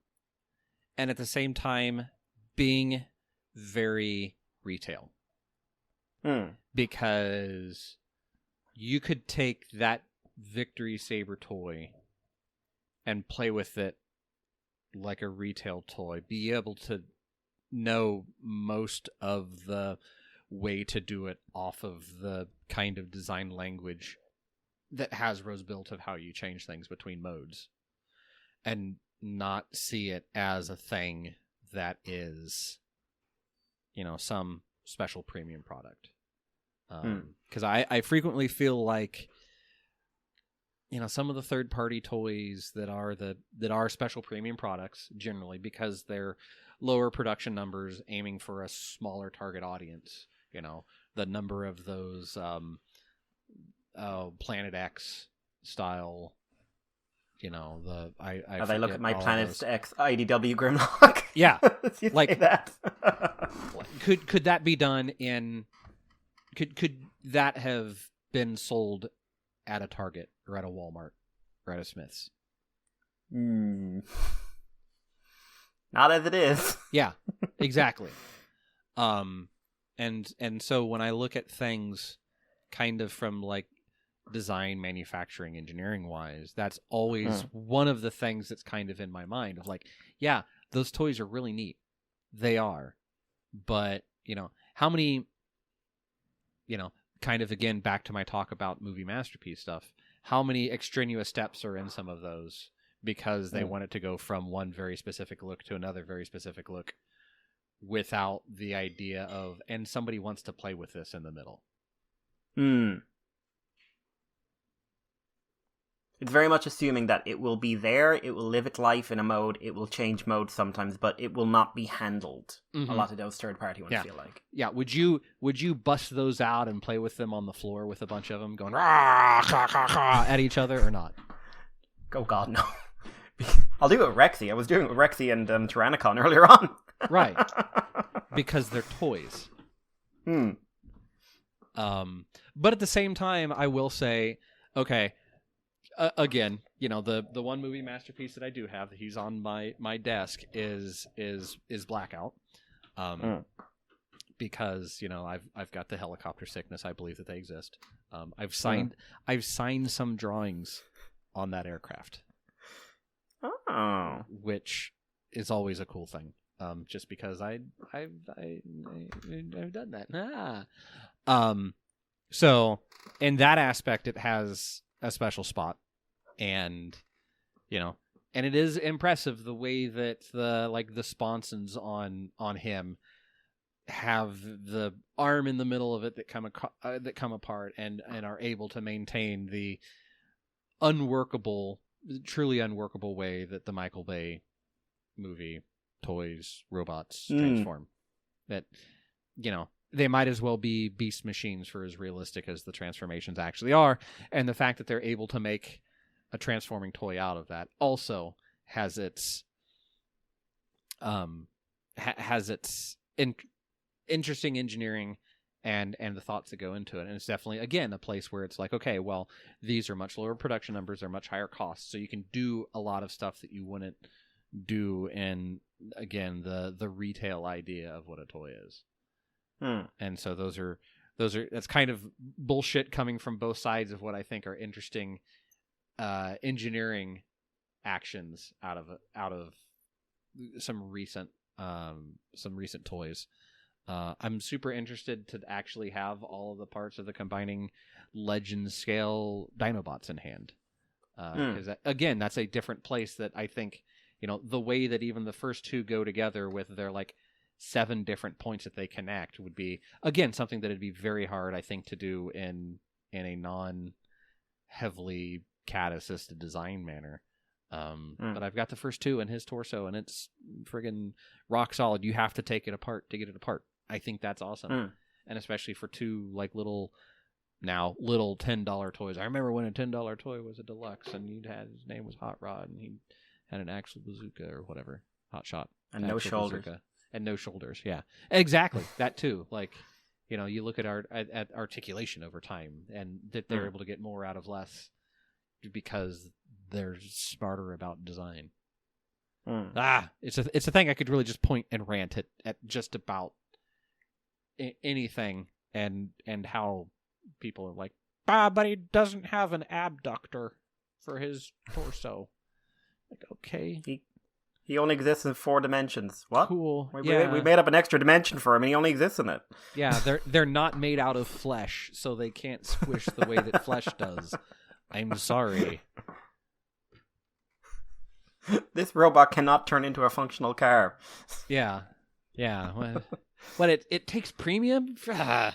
Speaker 2: and at the same time being very retail. Because you could take that Victory Saber toy and play with it like a retail toy, be able to know most of the way to do it off of the kind of design language that Hasbro's built of how you change things between modes, and not see it as a thing that is, some special premium product. Because I frequently feel like, some of the third-party toys that are special premium products, generally because they're lower production numbers aiming for a smaller target audience. The number of those Planet X style, I
Speaker 1: they look at my Planet X IDW Grimlock.
Speaker 2: Yeah,
Speaker 1: like that.
Speaker 2: could that be done in? Could that have been sold at a Target or at a Walmart or at a Smith's?
Speaker 1: Not as it is.
Speaker 2: Yeah, exactly. And so when I look at things kind of from, like, design, manufacturing, engineering wise, that's always one of the things that's kind of in my mind of, like, yeah, those toys are really neat. They are. But, how many, kind of, again, back to my talk about movie masterpiece stuff, how many extraneous steps are in some of those because they want it to go from one very specific look to another very specific look without the idea of, and somebody wants to play with this in the middle.
Speaker 1: It's very much assuming that it will be there, it will live its life in a mode, it will change mode sometimes, but it will not be handled. A lot of those third-party ones feel like.
Speaker 2: Yeah, would you bust those out and play with them on the floor with a bunch of them going rah, ha, ha, ha, at each other or not?
Speaker 1: Oh god, no. I'll do it with Rexy. I was doing it with Rexy and Tyrannicon earlier on.
Speaker 2: Right. Because they're toys. But at the same time, I will say, okay, again, the one movie masterpiece that I do have, he's on my desk, is Blackout. Because I've got the helicopter sickness. I believe that they exist. I've signed some drawings on that aircraft.
Speaker 1: Oh,
Speaker 2: which is always a cool thing. Just because I've done that. So in that aspect, it has a special spot, and and it is impressive the way that the sponsons on him have the arm in the middle of it that come apart and are able to maintain the truly unworkable way that the Michael Bay movie toys, robots transform. That they might as well be beast machines for as realistic as the transformations actually are, and the fact that they're able to make a transforming toy out of that also has its interesting engineering and the thoughts that go into it. And it's definitely, again, a place where it's like, okay, well, these are much lower production numbers, they're much higher costs, so you can do a lot of stuff that you wouldn't do in, again, the retail idea of what a toy is. And so that's kind of bullshit coming from both sides of what I think are interesting engineering actions out of some recent toys. I'm super interested to actually have all of the parts of the combining Legend scale Dinobots in hand. Because, again, that's a different place that I think, the way that even the first two go together with their, 7 different points that they connect would be, again, something that it'd be very hard, I think, to do in a non-heavily CAD-assisted design manner. But I've got the first two in his torso, and it's friggin' rock solid. You have to take it apart to get it apart. I think that's awesome. And especially for two little $10 toys. I remember when a $10 toy was a deluxe, and his name was Hot Rod, and he had an actual bazooka or whatever, Hot Shot,
Speaker 1: and no shoulders,
Speaker 2: bazooka. And no shoulders. Yeah, exactly. That too. You look at articulation over time, and that they're able to get more out of less because they're smarter about design. It's a thing I could really just point and rant at just about anything, and how people are like, but he doesn't have an abductor for his torso. Like, okay.
Speaker 1: He only exists in 4 dimensions. What?
Speaker 2: Cool.
Speaker 1: We made up an extra dimension for him, and he only exists in it.
Speaker 2: Yeah, they're not made out of flesh, so they can't squish the way that flesh does. I'm sorry.
Speaker 1: This robot cannot turn into a functional car.
Speaker 2: Yeah. Well, it takes premium? I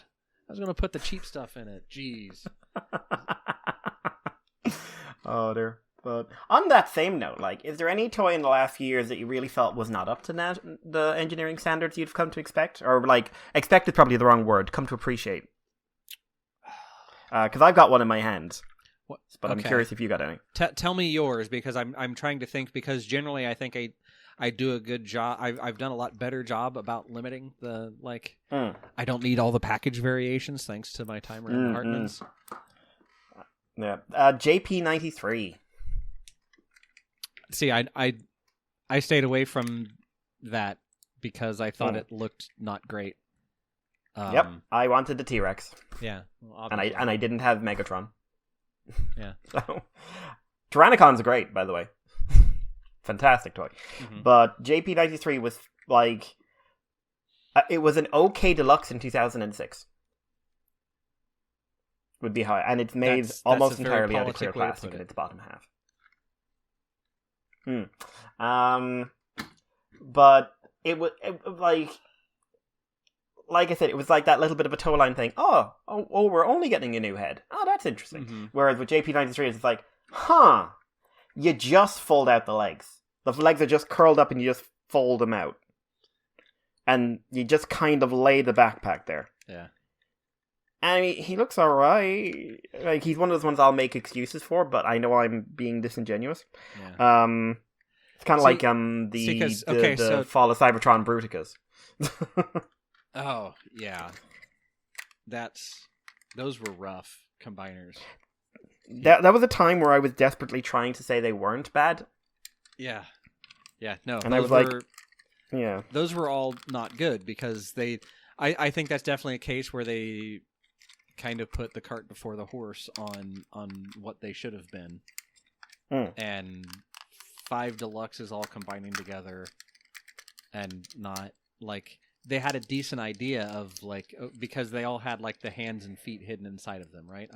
Speaker 2: was going to put the cheap stuff in it. Jeez.
Speaker 1: Oh, dear. But on that same note, is there any toy in the last few years that you really felt was not up to the engineering standards you've come to expect? Or, expect is probably the wrong word, come to appreciate. Because I've got one in my hand. But I'm curious if you got any.
Speaker 2: Tell me yours, because I'm trying to think, because generally I think I do a good job. I've done a lot better job about limiting the, I don't need all the package variations, thanks to my timer and Hartman's.
Speaker 1: Yeah. JP93.
Speaker 2: See, I stayed away from that because I thought it looked not great.
Speaker 1: Yep, I wanted the T-Rex.
Speaker 2: Yeah,
Speaker 1: and I didn't have Megatron.
Speaker 2: Yeah.
Speaker 1: So, Tyrannicon's great, by the way. Fantastic toy. But JP93 was it was an okay deluxe in 2006. Would be high, and it's made almost entirely out of clear plastic in its bottom half. But it was like I said, it was like that little bit of a toe line thing. Oh, we're only getting a new head. Oh, that's interesting.
Speaker 2: Mm-hmm.
Speaker 1: Whereas with JP93, it's like, you just fold out the legs. The legs are just curled up and you just fold them out. And you just kind of lay the backpack there.
Speaker 2: Yeah.
Speaker 1: I mean, he looks alright. Like, he's one of those ones I'll make excuses for, but I know I'm being disingenuous.
Speaker 2: Yeah.
Speaker 1: It's kind of like the Fall of Cybertron Bruticus.
Speaker 2: Oh, yeah. Those were rough combiners.
Speaker 1: That was a time where I was desperately trying to say they weren't bad.
Speaker 2: Yeah. Yeah, no.
Speaker 1: And I was like, yeah.
Speaker 2: Those were all not good because I think that's definitely a case where they kind of put the cart before the horse on what they should have been. And 5 Deluxes all combining together and not like they had a decent idea of like because they all had like the hands and feet hidden inside of them, right?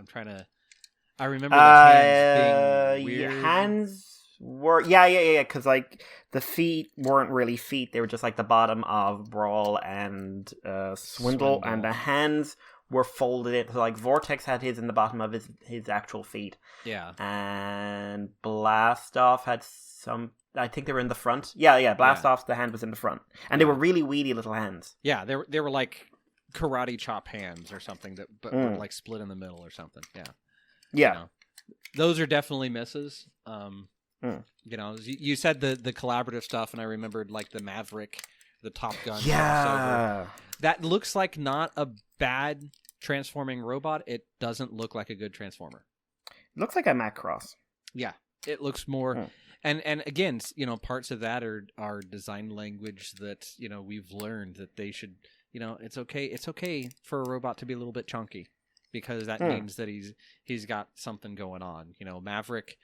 Speaker 2: I remember the hands being weird.
Speaker 1: Hands were yeah, because like the feet weren't really feet; they were just like the bottom of Brawl and Swindle, and the hands were folded in. So like Vortex had his in the bottom of his actual feet.
Speaker 2: Yeah,
Speaker 1: and Blastoff had some. I think they were in the front. Yeah. Blastoff's the hand was in the front, and they were really weedy little hands.
Speaker 2: Yeah, they were like karate chop hands or something but were like split in the middle or something. Yeah.
Speaker 1: Yeah,
Speaker 2: you know, those are definitely misses. You know, you said the collaborative stuff, and I remembered like the Maverick, the Top Gun.
Speaker 1: Yeah,
Speaker 2: that looks like not a bad transforming robot. It doesn't look like a good transformer.
Speaker 1: It looks like a Macross.
Speaker 2: Yeah, it looks more. And again, you know, parts of that are design language that you know we've learned that they should. You know, it's okay for a robot to be a little bit chunky. Because that means that he's got something going on. You know, Maverick,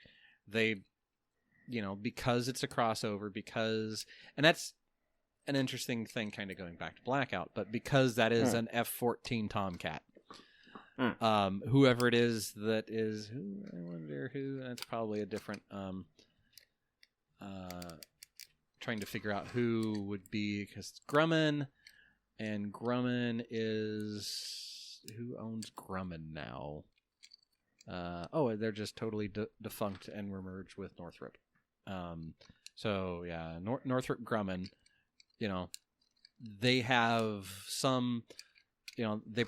Speaker 2: because it's a crossover, and that's an interesting thing kind of going back to Blackout, but because that is an F-14 Tomcat. Whoever it is that is, I wonder who, that's probably a different, trying to figure out who would be, because it's Grumman, and Grumman is... Who owns Grumman now? They're just totally defunct and were merged with Northrop. So yeah, Northrop Grumman, you know, they have some, you know, they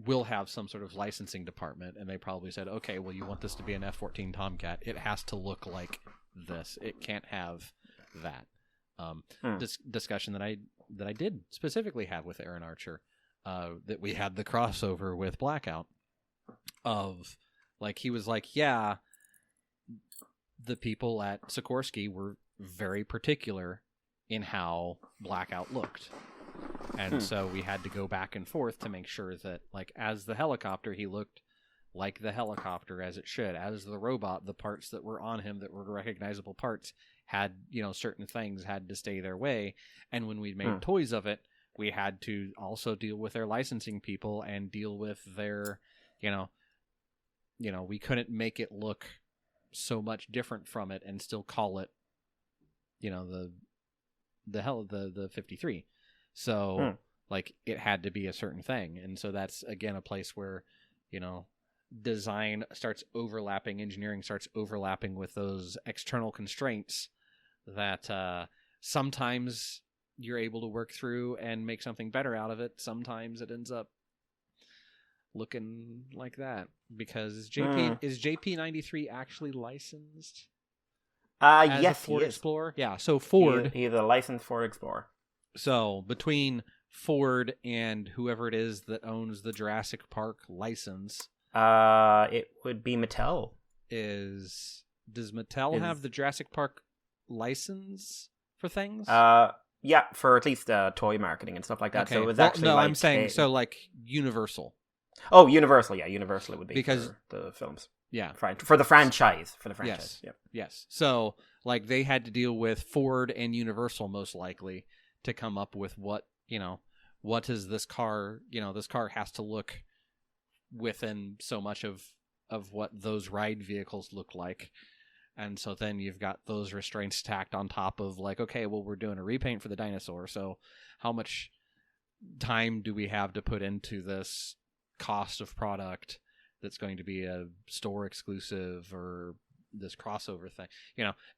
Speaker 2: will have some sort of licensing department, and they probably said, okay, well, you want this to be an F-14 Tomcat, it has to look like this. It can't have that. This discussion that I did specifically have with Aaron Archer. That we had the crossover with Blackout of like he was like, yeah, the people at Sikorsky were very particular in how Blackout looked. And so we had to go back and forth to make sure that like as the helicopter he looked like the helicopter as it should. As the robot, the parts that were on him that were recognizable parts had, you know, certain things had to stay their way. And when we made toys of it, we had to also deal with their licensing people and deal with their, you know, we couldn't make it look so much different from it and still call it, you know, the 53. So like it had to be a certain thing. And so that's again a place where, you know, design starts overlapping, engineering starts overlapping with those external constraints that sometimes you're able to work through and make something better out of it. Sometimes it ends up looking like that because is JP93 actually licensed? As
Speaker 1: yes,
Speaker 2: a Ford
Speaker 1: he is.
Speaker 2: Explorer. Yeah, so Ford.
Speaker 1: He's a licensed Ford Explorer.
Speaker 2: So between Ford and whoever it is that owns the Jurassic Park license,
Speaker 1: it would be Mattel.
Speaker 2: Does Mattel have the Jurassic Park license for things?
Speaker 1: Yeah, for at least toy marketing and stuff like that.
Speaker 2: Okay.
Speaker 1: So it was actually like
Speaker 2: I'm saying so like Universal.
Speaker 1: Oh, Universal, yeah, Universal it would be because for the films.
Speaker 2: Yeah.
Speaker 1: For the franchise.
Speaker 2: Yes.
Speaker 1: Yep.
Speaker 2: Yes. So like they had to deal with Ford and Universal most likely to come up with what is this car, this car has to look within so much of what those ride vehicles look like. And so then you've got those restraints tacked on top of like, okay, well, we're doing a repaint for the dinosaur. So how much time do we have to put into this cost of product that's going to be a store exclusive or this crossover thing,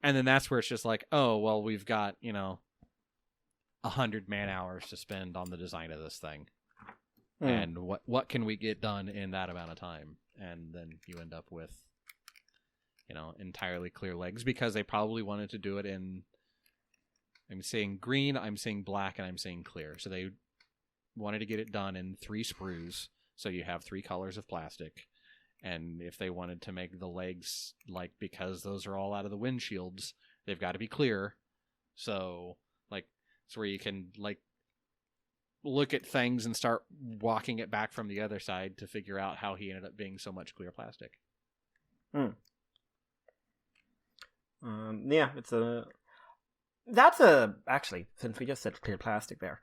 Speaker 2: And then that's where it's just like, oh, well, we've got, 100 man hours to spend on the design of this thing. And what can we get done in that amount of time? And then you end up with, entirely clear legs because they probably wanted to do it in, I'm saying green, I'm saying black, and I'm saying clear. So they wanted to get it done in 3 sprues. So you have 3 colors of plastic. And if they wanted to make the legs, like, because those are all out of the windshields, they've got to be clear. So, like, it's where you can, like, look at things and start walking it back from the other side to figure out how he ended up being so much clear plastic.
Speaker 1: Yeah, actually, since we just said clear plastic there.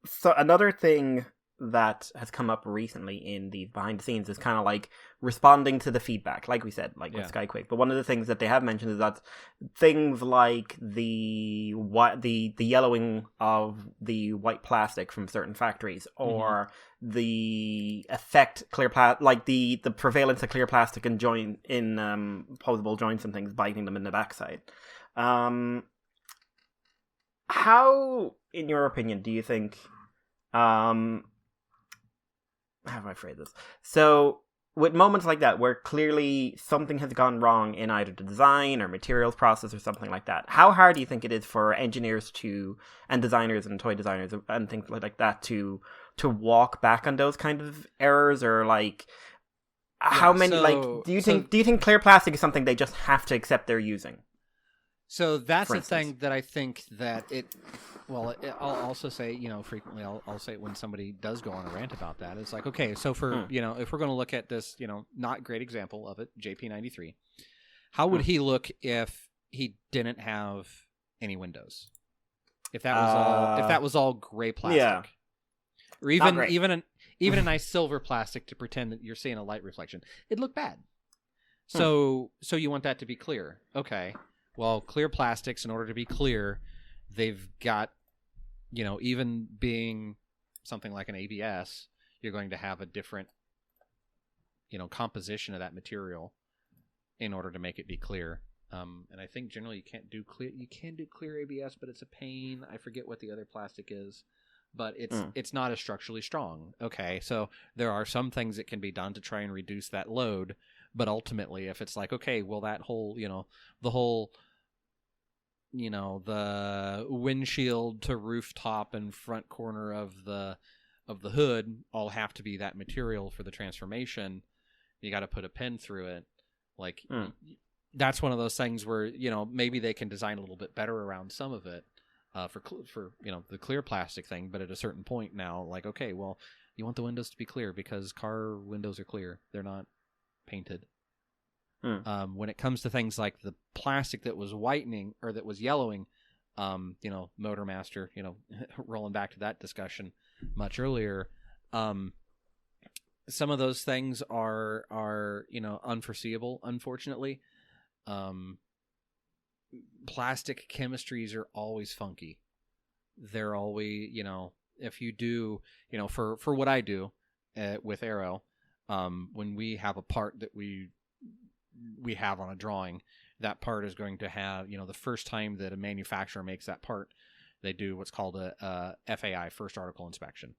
Speaker 1: So another thing that has come up recently in the behind the scenes is kind of like responding to the feedback, like we said, like with Skyquake. But one of the things that they have mentioned is that things like the yellowing of the white plastic from certain factories, or the effect like the prevalence of clear plastic in posable joints and things biting them in the backside. How, in your opinion, do you think? How do I phrase this? So, with moments like that, where clearly something has gone wrong in either the design or materials process or something like that, how hard do you think it is for engineers and designers and toy designers and things like that to walk back on those kind of errors, or like how many? Do you think clear plastic is something they just have to accept they're using?
Speaker 2: So that's the thing that I think that I'll also say, frequently I'll say it when somebody does go on a rant about that. It's like, okay, so for, if we're going to look at this, not great example of it, JP93, how would he look if he didn't have any windows? If that was all gray plastic, or even a nice silver plastic to pretend that you're seeing a light reflection, it'd look bad. So you want that to be clear. Okay. Well, clear plastics, in order to be clear, they've got, even being something like an ABS, you're going to have a different, composition of that material in order to make it be clear. And I think generally you can't do clear. You can do clear ABS, but it's a pain. I forget what the other plastic is, but it's not as structurally strong. Okay, so there are some things that can be done to try and reduce that load, but ultimately, if it's like, okay, well, that whole, the whole, the windshield to rooftop and front corner of the hood all have to be that material for the transformation. You got to put a pin through it. Like, that's one of those things where, maybe they can design a little bit better around some of it for the clear plastic thing. But at a certain point now, like, okay, well, you want the windows to be clear because car windows are clear. They're not painted. When it comes to things like the plastic that was whitening or that was yellowing, Motor Master, rolling back to that discussion much earlier, some of those things are unforeseeable, unfortunately. Plastic chemistries are always funky. They're always, if you do, for what I do with Aero, when we have a part that we have on a drawing, that part is going to have, the first time that a manufacturer makes that part, they do what's called a FAI, first article inspection.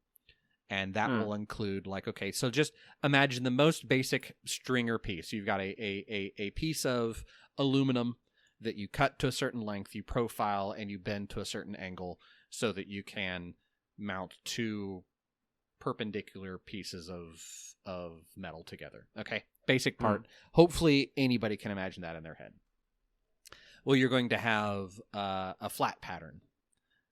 Speaker 2: And that will include, like, okay, so just imagine the most basic stringer piece. You've got a piece of aluminum that you cut to a certain length, you profile, and you bend to a certain angle so that you can mount 2 perpendicular pieces of metal together. Okay, basic part. Hopefully anybody can imagine that in their head. Well, you're going to have a flat pattern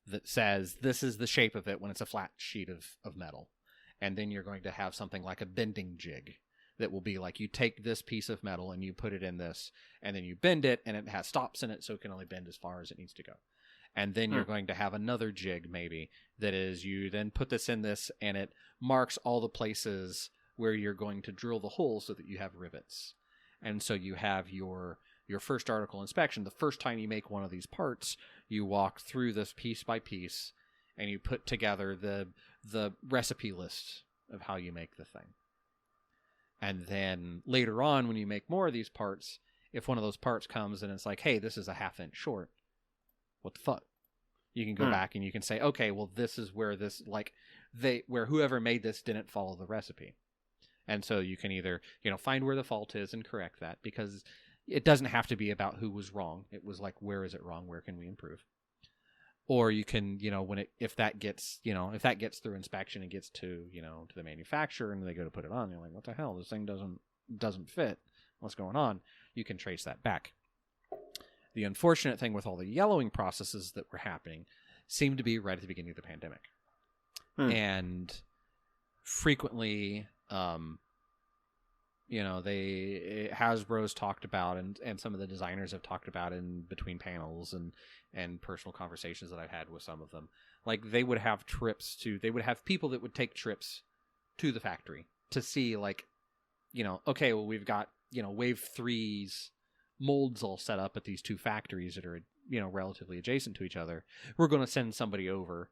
Speaker 2: that says this is the shape of it when it's a flat sheet of metal. And then you're going to have something like a bending jig that will be like, you take this piece of metal and you put it in this, and then you bend it, and it has stops in it, so it can only bend as far as it needs to go. And then you're going to have another jig, maybe, that is, you then put this in this, and it marks all the places where you're going to drill the hole so that you have rivets. And so you have your first article inspection. The first time you make one of these parts, you walk through this piece by piece, and you put together the recipe list of how you make the thing. And then later on, when you make more of these parts, if one of those parts comes and it's like, hey, this is a ½ inch short, what the fuck? You can go back and you can say, okay, well, this is where this, like, where whoever made this didn't follow the recipe. And so you can either, find where the fault is and correct that, because it doesn't have to be about who was wrong. It was like, where is it wrong? Where can we improve? Or you can, if that gets through inspection and gets to the manufacturer and they go to put it on, you're like, what the hell? This thing doesn't fit. What's going on? You can trace that back. The unfortunate thing with all the yellowing processes that were happening seemed to be right at the beginning of the pandemic. And frequently, Hasbro's talked about, and some of the designers have talked about in between panels and personal conversations that I've had with some of them. Like, they would have people that would take trips to the factory to see, like, okay, well, we've got, Wave 3's molds all set up at these two factories that are, relatively adjacent to each other. We're going to send somebody over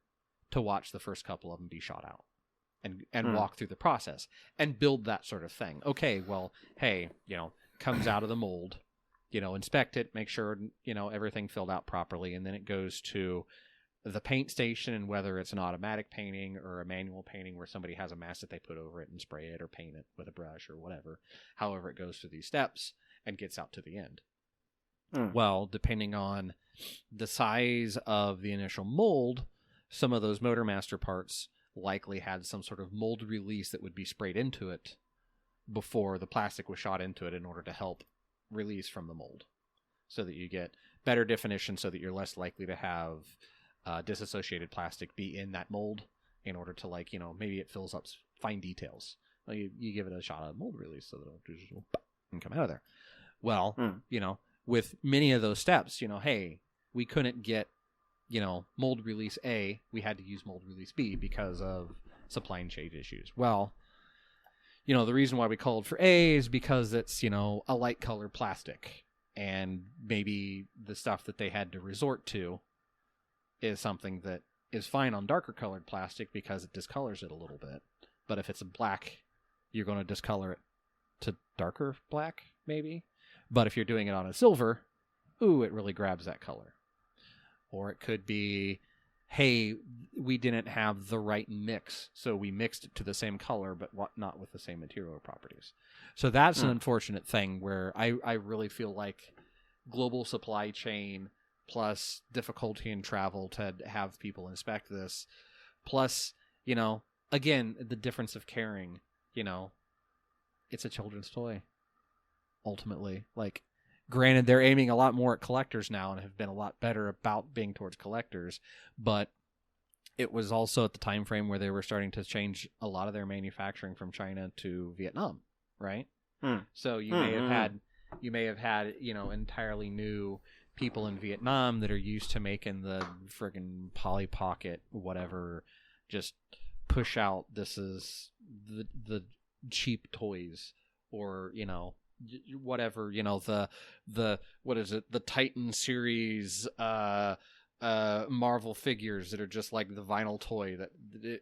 Speaker 2: to watch the first couple of them be shot out and walk through the process and build that sort of thing. Okay, well, hey, comes out of the mold, inspect it, make sure, everything filled out properly. And then it goes to the paint station, and whether it's an automatic painting or a manual painting where somebody has a mask that they put over it and spray it or paint it with a brush or whatever, however it goes through these steps and gets out to the end. Well, depending on the size of the initial mold, some of those Motormaster parts likely had some sort of mold release that would be sprayed into it before the plastic was shot into it in order to help release from the mold, so that you get better definition, so that you're less likely to have disassociated plastic be in that mold in order to, like, maybe it fills up fine details. Well, you give it a shot of mold release so that it'll just and come out of there. Well, with many of those steps, hey, we couldn't get, mold release A, we had to use mold release B because of supply chain issues. Well, the reason why we called for A is because it's, a light colored plastic, and maybe the stuff that they had to resort to is something that is fine on darker colored plastic because it discolors it a little bit. But if it's a black, you're going to discolor it to darker black, maybe. But if you're doing it on a silver, it really grabs that color. Or it could be, hey, we didn't have the right mix, so we mixed it to the same color, but not with the same material properties. So that's an unfortunate thing where I really feel like global supply chain plus difficulty in travel to have people inspect this, plus, again, the difference of caring, it's a children's toy, ultimately. Like, granted, they're aiming a lot more at collectors now and have been a lot better about being towards collectors, but it was also at the time frame where they were starting to change a lot of their manufacturing from China to Vietnam, right? So you may have had entirely new people in Vietnam that are used to making the friggin' Polly Pocket whatever, just push out, this is the cheap toys, or whatever, the what is it, the Titan series Marvel figures that are just like the vinyl toy that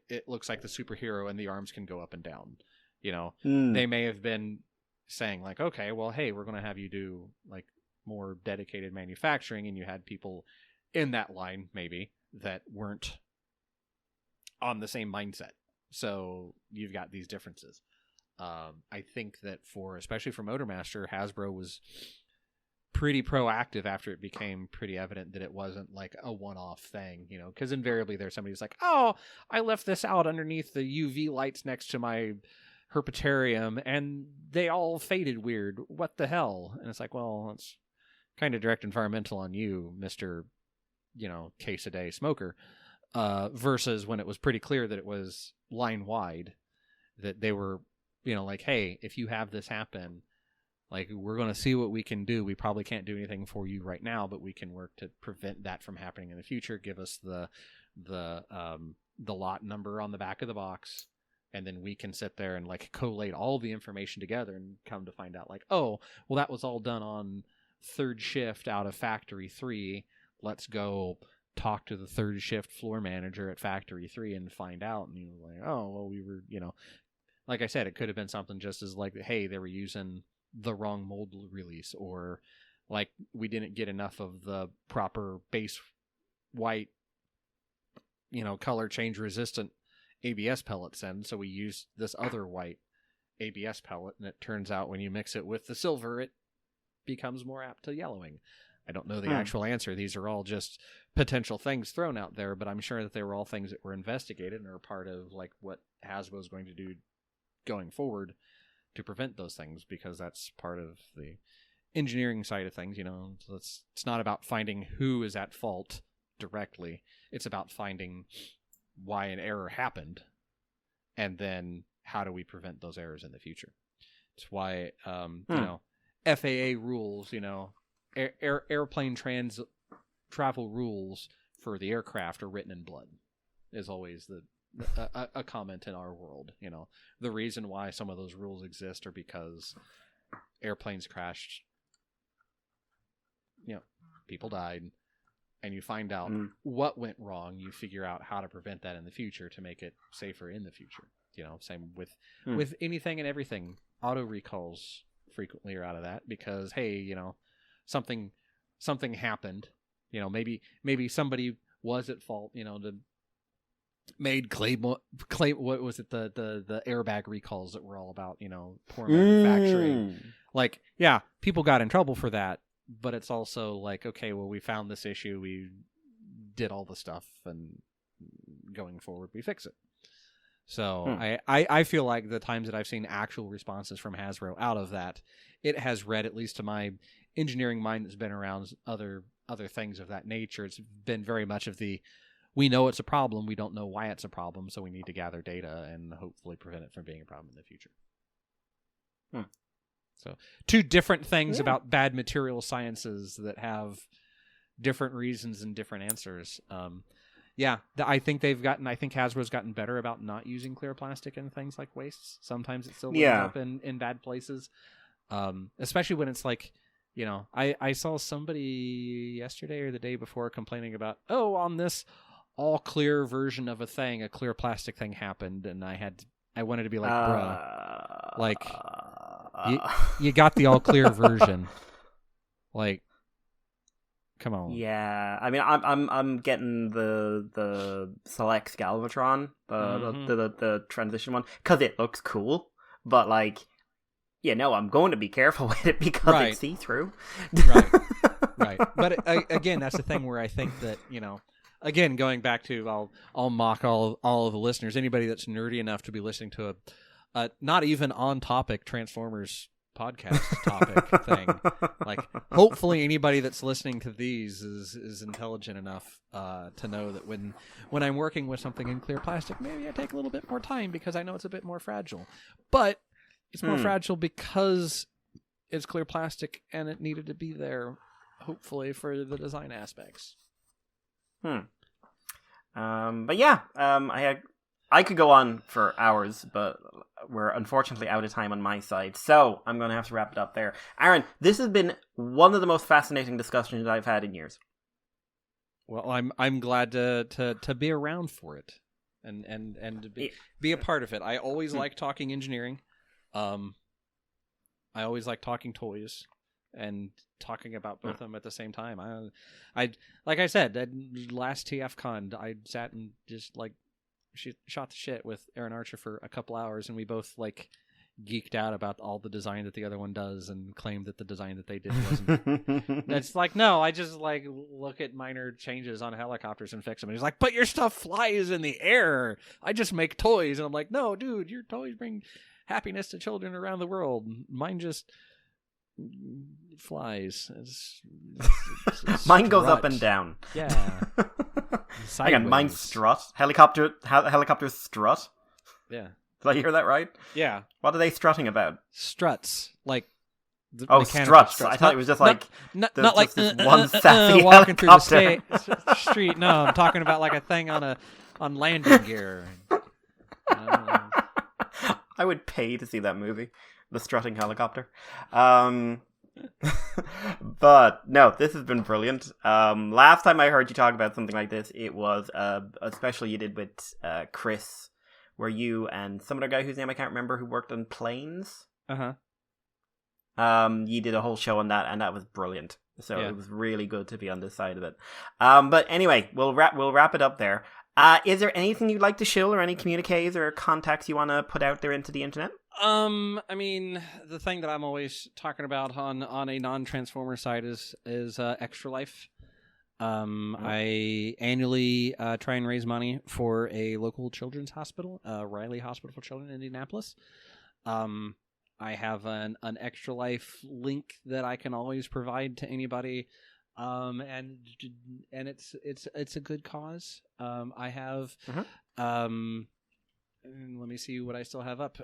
Speaker 2: it looks like the superhero and the arms can go up and down. They may have been saying, like, okay, well, hey, we're going to have you do, like, more dedicated manufacturing, and you had people in that line maybe that weren't on the same mindset. So you've got these differences. I think that especially for Motormaster, Hasbro was pretty proactive after it became pretty evident that it wasn't like a one-off thing, because invariably there's somebody who's like, oh, I left this out underneath the UV lights next to my herpetarium and they all faded weird. What the hell? And it's like, well, that's kind of direct environmental on you, Mr. case a day smoker, versus when it was pretty clear that it was line wide, that they were, like, hey, if you have this happen, like, we're going to see what we can do. We probably can't do anything for you right now, but we can work to prevent that from happening in the future. Give us the lot number on the back of the box, And then we can sit there and like collate all the information together and come to find out like, oh, well, that was all done on third shift out of factory 3. Let's go talk to the third shift floor manager at factory 3 and find out. And you're like, oh, well, we were, like I said, it could have been something just as like, hey, they were using the wrong mold release, or like we didn't get enough of the proper base white, color change resistant ABS pellets in, so we used this other white ABS pellet, and it turns out when you mix it with the silver, it becomes more apt to yellowing. I don't know the actual answer. These are all just potential things thrown out there, but I'm sure that they were all things that were investigated and are part of like what Hasbro is going to do going forward to prevent those things, because that's part of the engineering side of things. So it's not about finding who is at fault directly. It's about finding why an error happened, and then how do we prevent those errors in the future. It's why FAA rules, airplane travel rules for the aircraft are written in blood, is always a comment in our world. The reason why some of those rules exist are because airplanes crashed, people died, and you find out what went wrong. You figure out how to prevent that in the future to make it safer in the future. Same with anything and everything. Auto recalls frequently are out of that because, hey, something happened. Maybe somebody was at fault. Made claim. What was it? The airbag recalls that were all about. Poor manufacturing. Like, yeah, people got in trouble for that. But it's also like, okay, well, we found this issue, we did all the stuff, and going forward, we fix it. So I feel like the times that I've seen actual responses from Hasbro out of that, it has read, at least to my engineering mind that's been around other things of that nature, it's been very much of we know it's a problem, we don't know why it's a problem, so we need to gather data and hopefully prevent it from being a problem in the future. So, two different things about bad material sciences that have different reasons and different answers. I think Hasbro's gotten better about not using clear plastic in things like wastes. Sometimes it still ends up in bad places, especially when it's like, I saw somebody yesterday or the day before complaining about, on this all clear version of a thing, a clear plastic thing happened, and I wanted to be like, bruh, like. You got the all clear version. Like, come on.
Speaker 1: Yeah, I mean, I'm getting the Select Galvatron, the transition one, because it looks cool. But like, I'm going to be careful with it because it's see through.
Speaker 2: Right. But again, that's the thing where I think that again, going back to I'll mock all of the listeners, anybody that's nerdy enough to be listening to a not even on topic Transformers podcast topic thing. Like, hopefully anybody that's listening to these is intelligent enough to know that when I'm working with something in clear plastic, maybe I take a little bit more time because I know it's a bit more fragile. But it's more fragile because it's clear plastic and it needed to be there, hopefully, for the design aspects.
Speaker 1: But yeah, I could go on for hours, but we're unfortunately out of time on my side, so I'm going to have to wrap it up there. Aaron, this has been one of the most fascinating discussions I've had in years.
Speaker 2: Well, I'm glad to be around for it and to be a part of it. I always like talking engineering. I always like talking toys and talking about both of them at the same time. I like I said, that last TFCon, I sat and just like shot the shit with Aaron Archer for a couple hours, and we both like geeked out about all the design that the other one does and claimed that the design that they did wasn't. It's like, no, I just like look at minor changes on helicopters and fix them. And he's like, but your stuff flies in the air. I just make toys. And I'm like, no, dude, your toys bring happiness to children around the world. Mine just flies.
Speaker 1: Mine goes up and down.
Speaker 2: Yeah.
Speaker 1: Hang on, mine's strut. Helicopter strut.
Speaker 2: Yeah.
Speaker 1: Did I hear that right?
Speaker 2: Yeah.
Speaker 1: What are they strutting about?
Speaker 2: Struts, like
Speaker 1: struts. I thought it was just like
Speaker 2: not like
Speaker 1: this one sassy
Speaker 2: walking through
Speaker 1: helicopter.
Speaker 2: the street. No, I'm talking about like a thing on landing gear.
Speaker 1: I would pay to see that movie, The Strutting Helicopter. But no, this has been brilliant. Last time I heard you talk about something like this, it was a special you did with Chris, where you and some other guy whose name I can't remember who worked on planes. You did a whole show on that, and that was brilliant. So It was really good to be on this side of it. But anyway, we'll wrap it up there. Is there anything you'd like to shill, or any communiques or contacts you want to put out there into the internet?
Speaker 2: I mean, the thing that I'm always talking about on a non-Transformer side is Extra Life. I annually try and raise money for a local children's hospital, Riley Hospital for Children in Indianapolis. I have an Extra Life link that I can always provide to anybody. And it's a good cause. I have let me see what I still have up.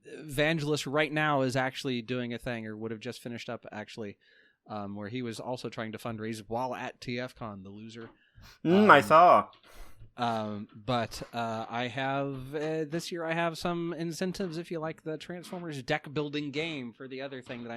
Speaker 2: Evangelist right now is actually doing a thing, or would have just finished up actually, where he was also trying to fundraise while at TFCon, the loser.
Speaker 1: I saw.
Speaker 2: But I have this year I have some incentives if you like the Transformers deck building game for the other thing that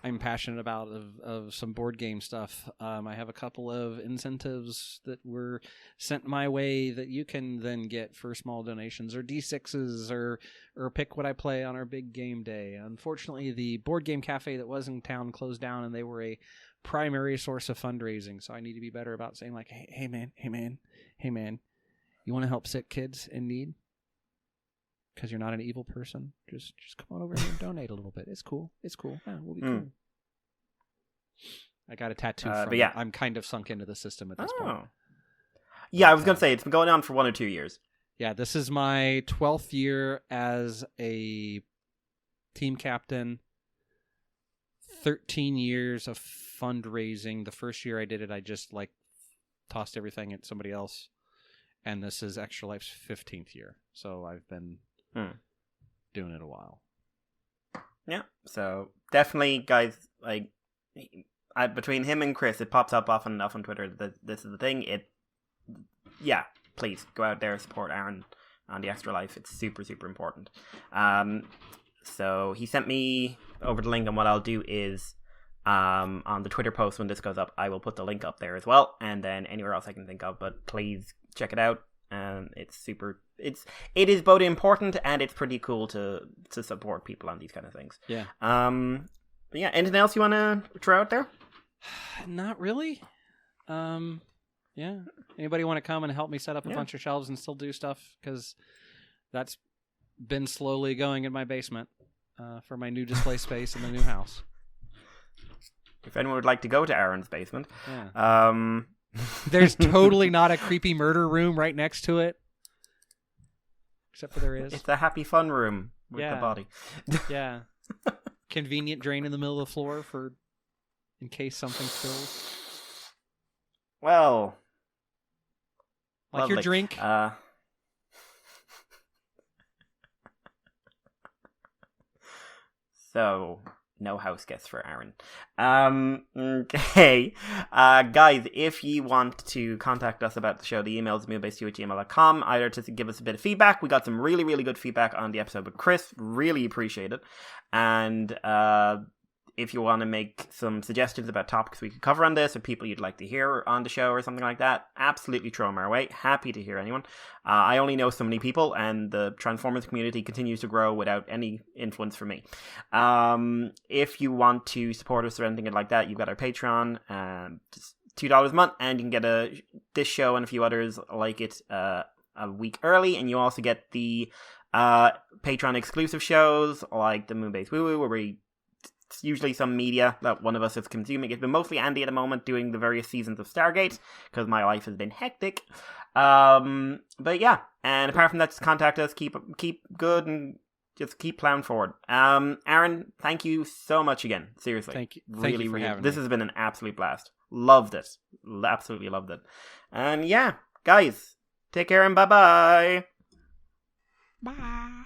Speaker 2: I'm passionate about of some board game stuff. I have a couple of incentives that were sent my way that you can then get for small donations or D6s or pick what I play on our big game day. Unfortunately, the board game cafe that was in town closed down, and they were a primary source of fundraising. So I need to be better about saying like, hey man, you want to help sick kids in need? Because you're not an evil person. Just come on over here and donate a little bit. It's cool. Yeah, we'll be cool. I got a tattoo from it. I'm kind of sunk into the system at this point.
Speaker 1: Yeah, I was going to say, it's been going on for 1 or 2 years.
Speaker 2: Yeah, this is my 12th year as a team captain. 13 years of fundraising. The first year I did it, I just tossed everything at somebody else. And this is Extra Life's 15th year. So I've been doing it a while.
Speaker 1: Yeah. So definitely, guys, between him and Chris, it pops up often enough on Twitter that this is the thing. Please go out there and support Aaron on the Extra Life. It's super, super important. So he sent me over the link, and what I'll do is on the Twitter post when this goes up, I will put the link up there as well, and then anywhere else I can think of. But please check it out. It is both important and it's pretty cool to support people on these kind of things.
Speaker 2: Yeah.
Speaker 1: But yeah, anything else you want to throw out there?
Speaker 2: Not really. Yeah. Anybody want to come and help me set up a bunch of shelves and still do stuff? Because that's been slowly going in my basement for my new display space in the new house.
Speaker 1: If anyone would like to go to Aaron's basement,
Speaker 2: there's totally not a creepy murder room right next to it, except for there is.
Speaker 1: It's a happy fun room with the body.
Speaker 2: Yeah, convenient drain in the middle of the floor for in case something spills.
Speaker 1: Well,
Speaker 2: your drink.
Speaker 1: So, no house guests for Aaron. Okay. Guys, if you want to contact us about the show, the email is moonbase2@gmail.com, either to give us a bit of feedback. We got some really, really good feedback on the episode with Chris. Really appreciate it. And if you want to make some suggestions about topics we could cover on this, or people you'd like to hear on the show or something like that, absolutely throw them our way. Happy to hear anyone. I only know so many people, and the Transformers community continues to grow without any influence from me. If you want to support us or anything like that, you've got our Patreon, just $2 a month, and you can get this show and a few others like it a week early, and you also get the Patreon exclusive shows like the Moonbase Woo Woo, where it's usually some media that one of us is consuming. It's been mostly Andy at the moment doing the various seasons of Stargate, because my life has been hectic. But yeah, and apart from that, just contact us, keep good, and just keep plowing forward. Aaron, thank you so much again. Seriously.
Speaker 2: Thank you.
Speaker 1: Really,
Speaker 2: Thank you for having
Speaker 1: this
Speaker 2: me.
Speaker 1: has been an absolute blast. Loved it. Absolutely loved it. And yeah, guys, take care and bye-bye.
Speaker 2: Bye.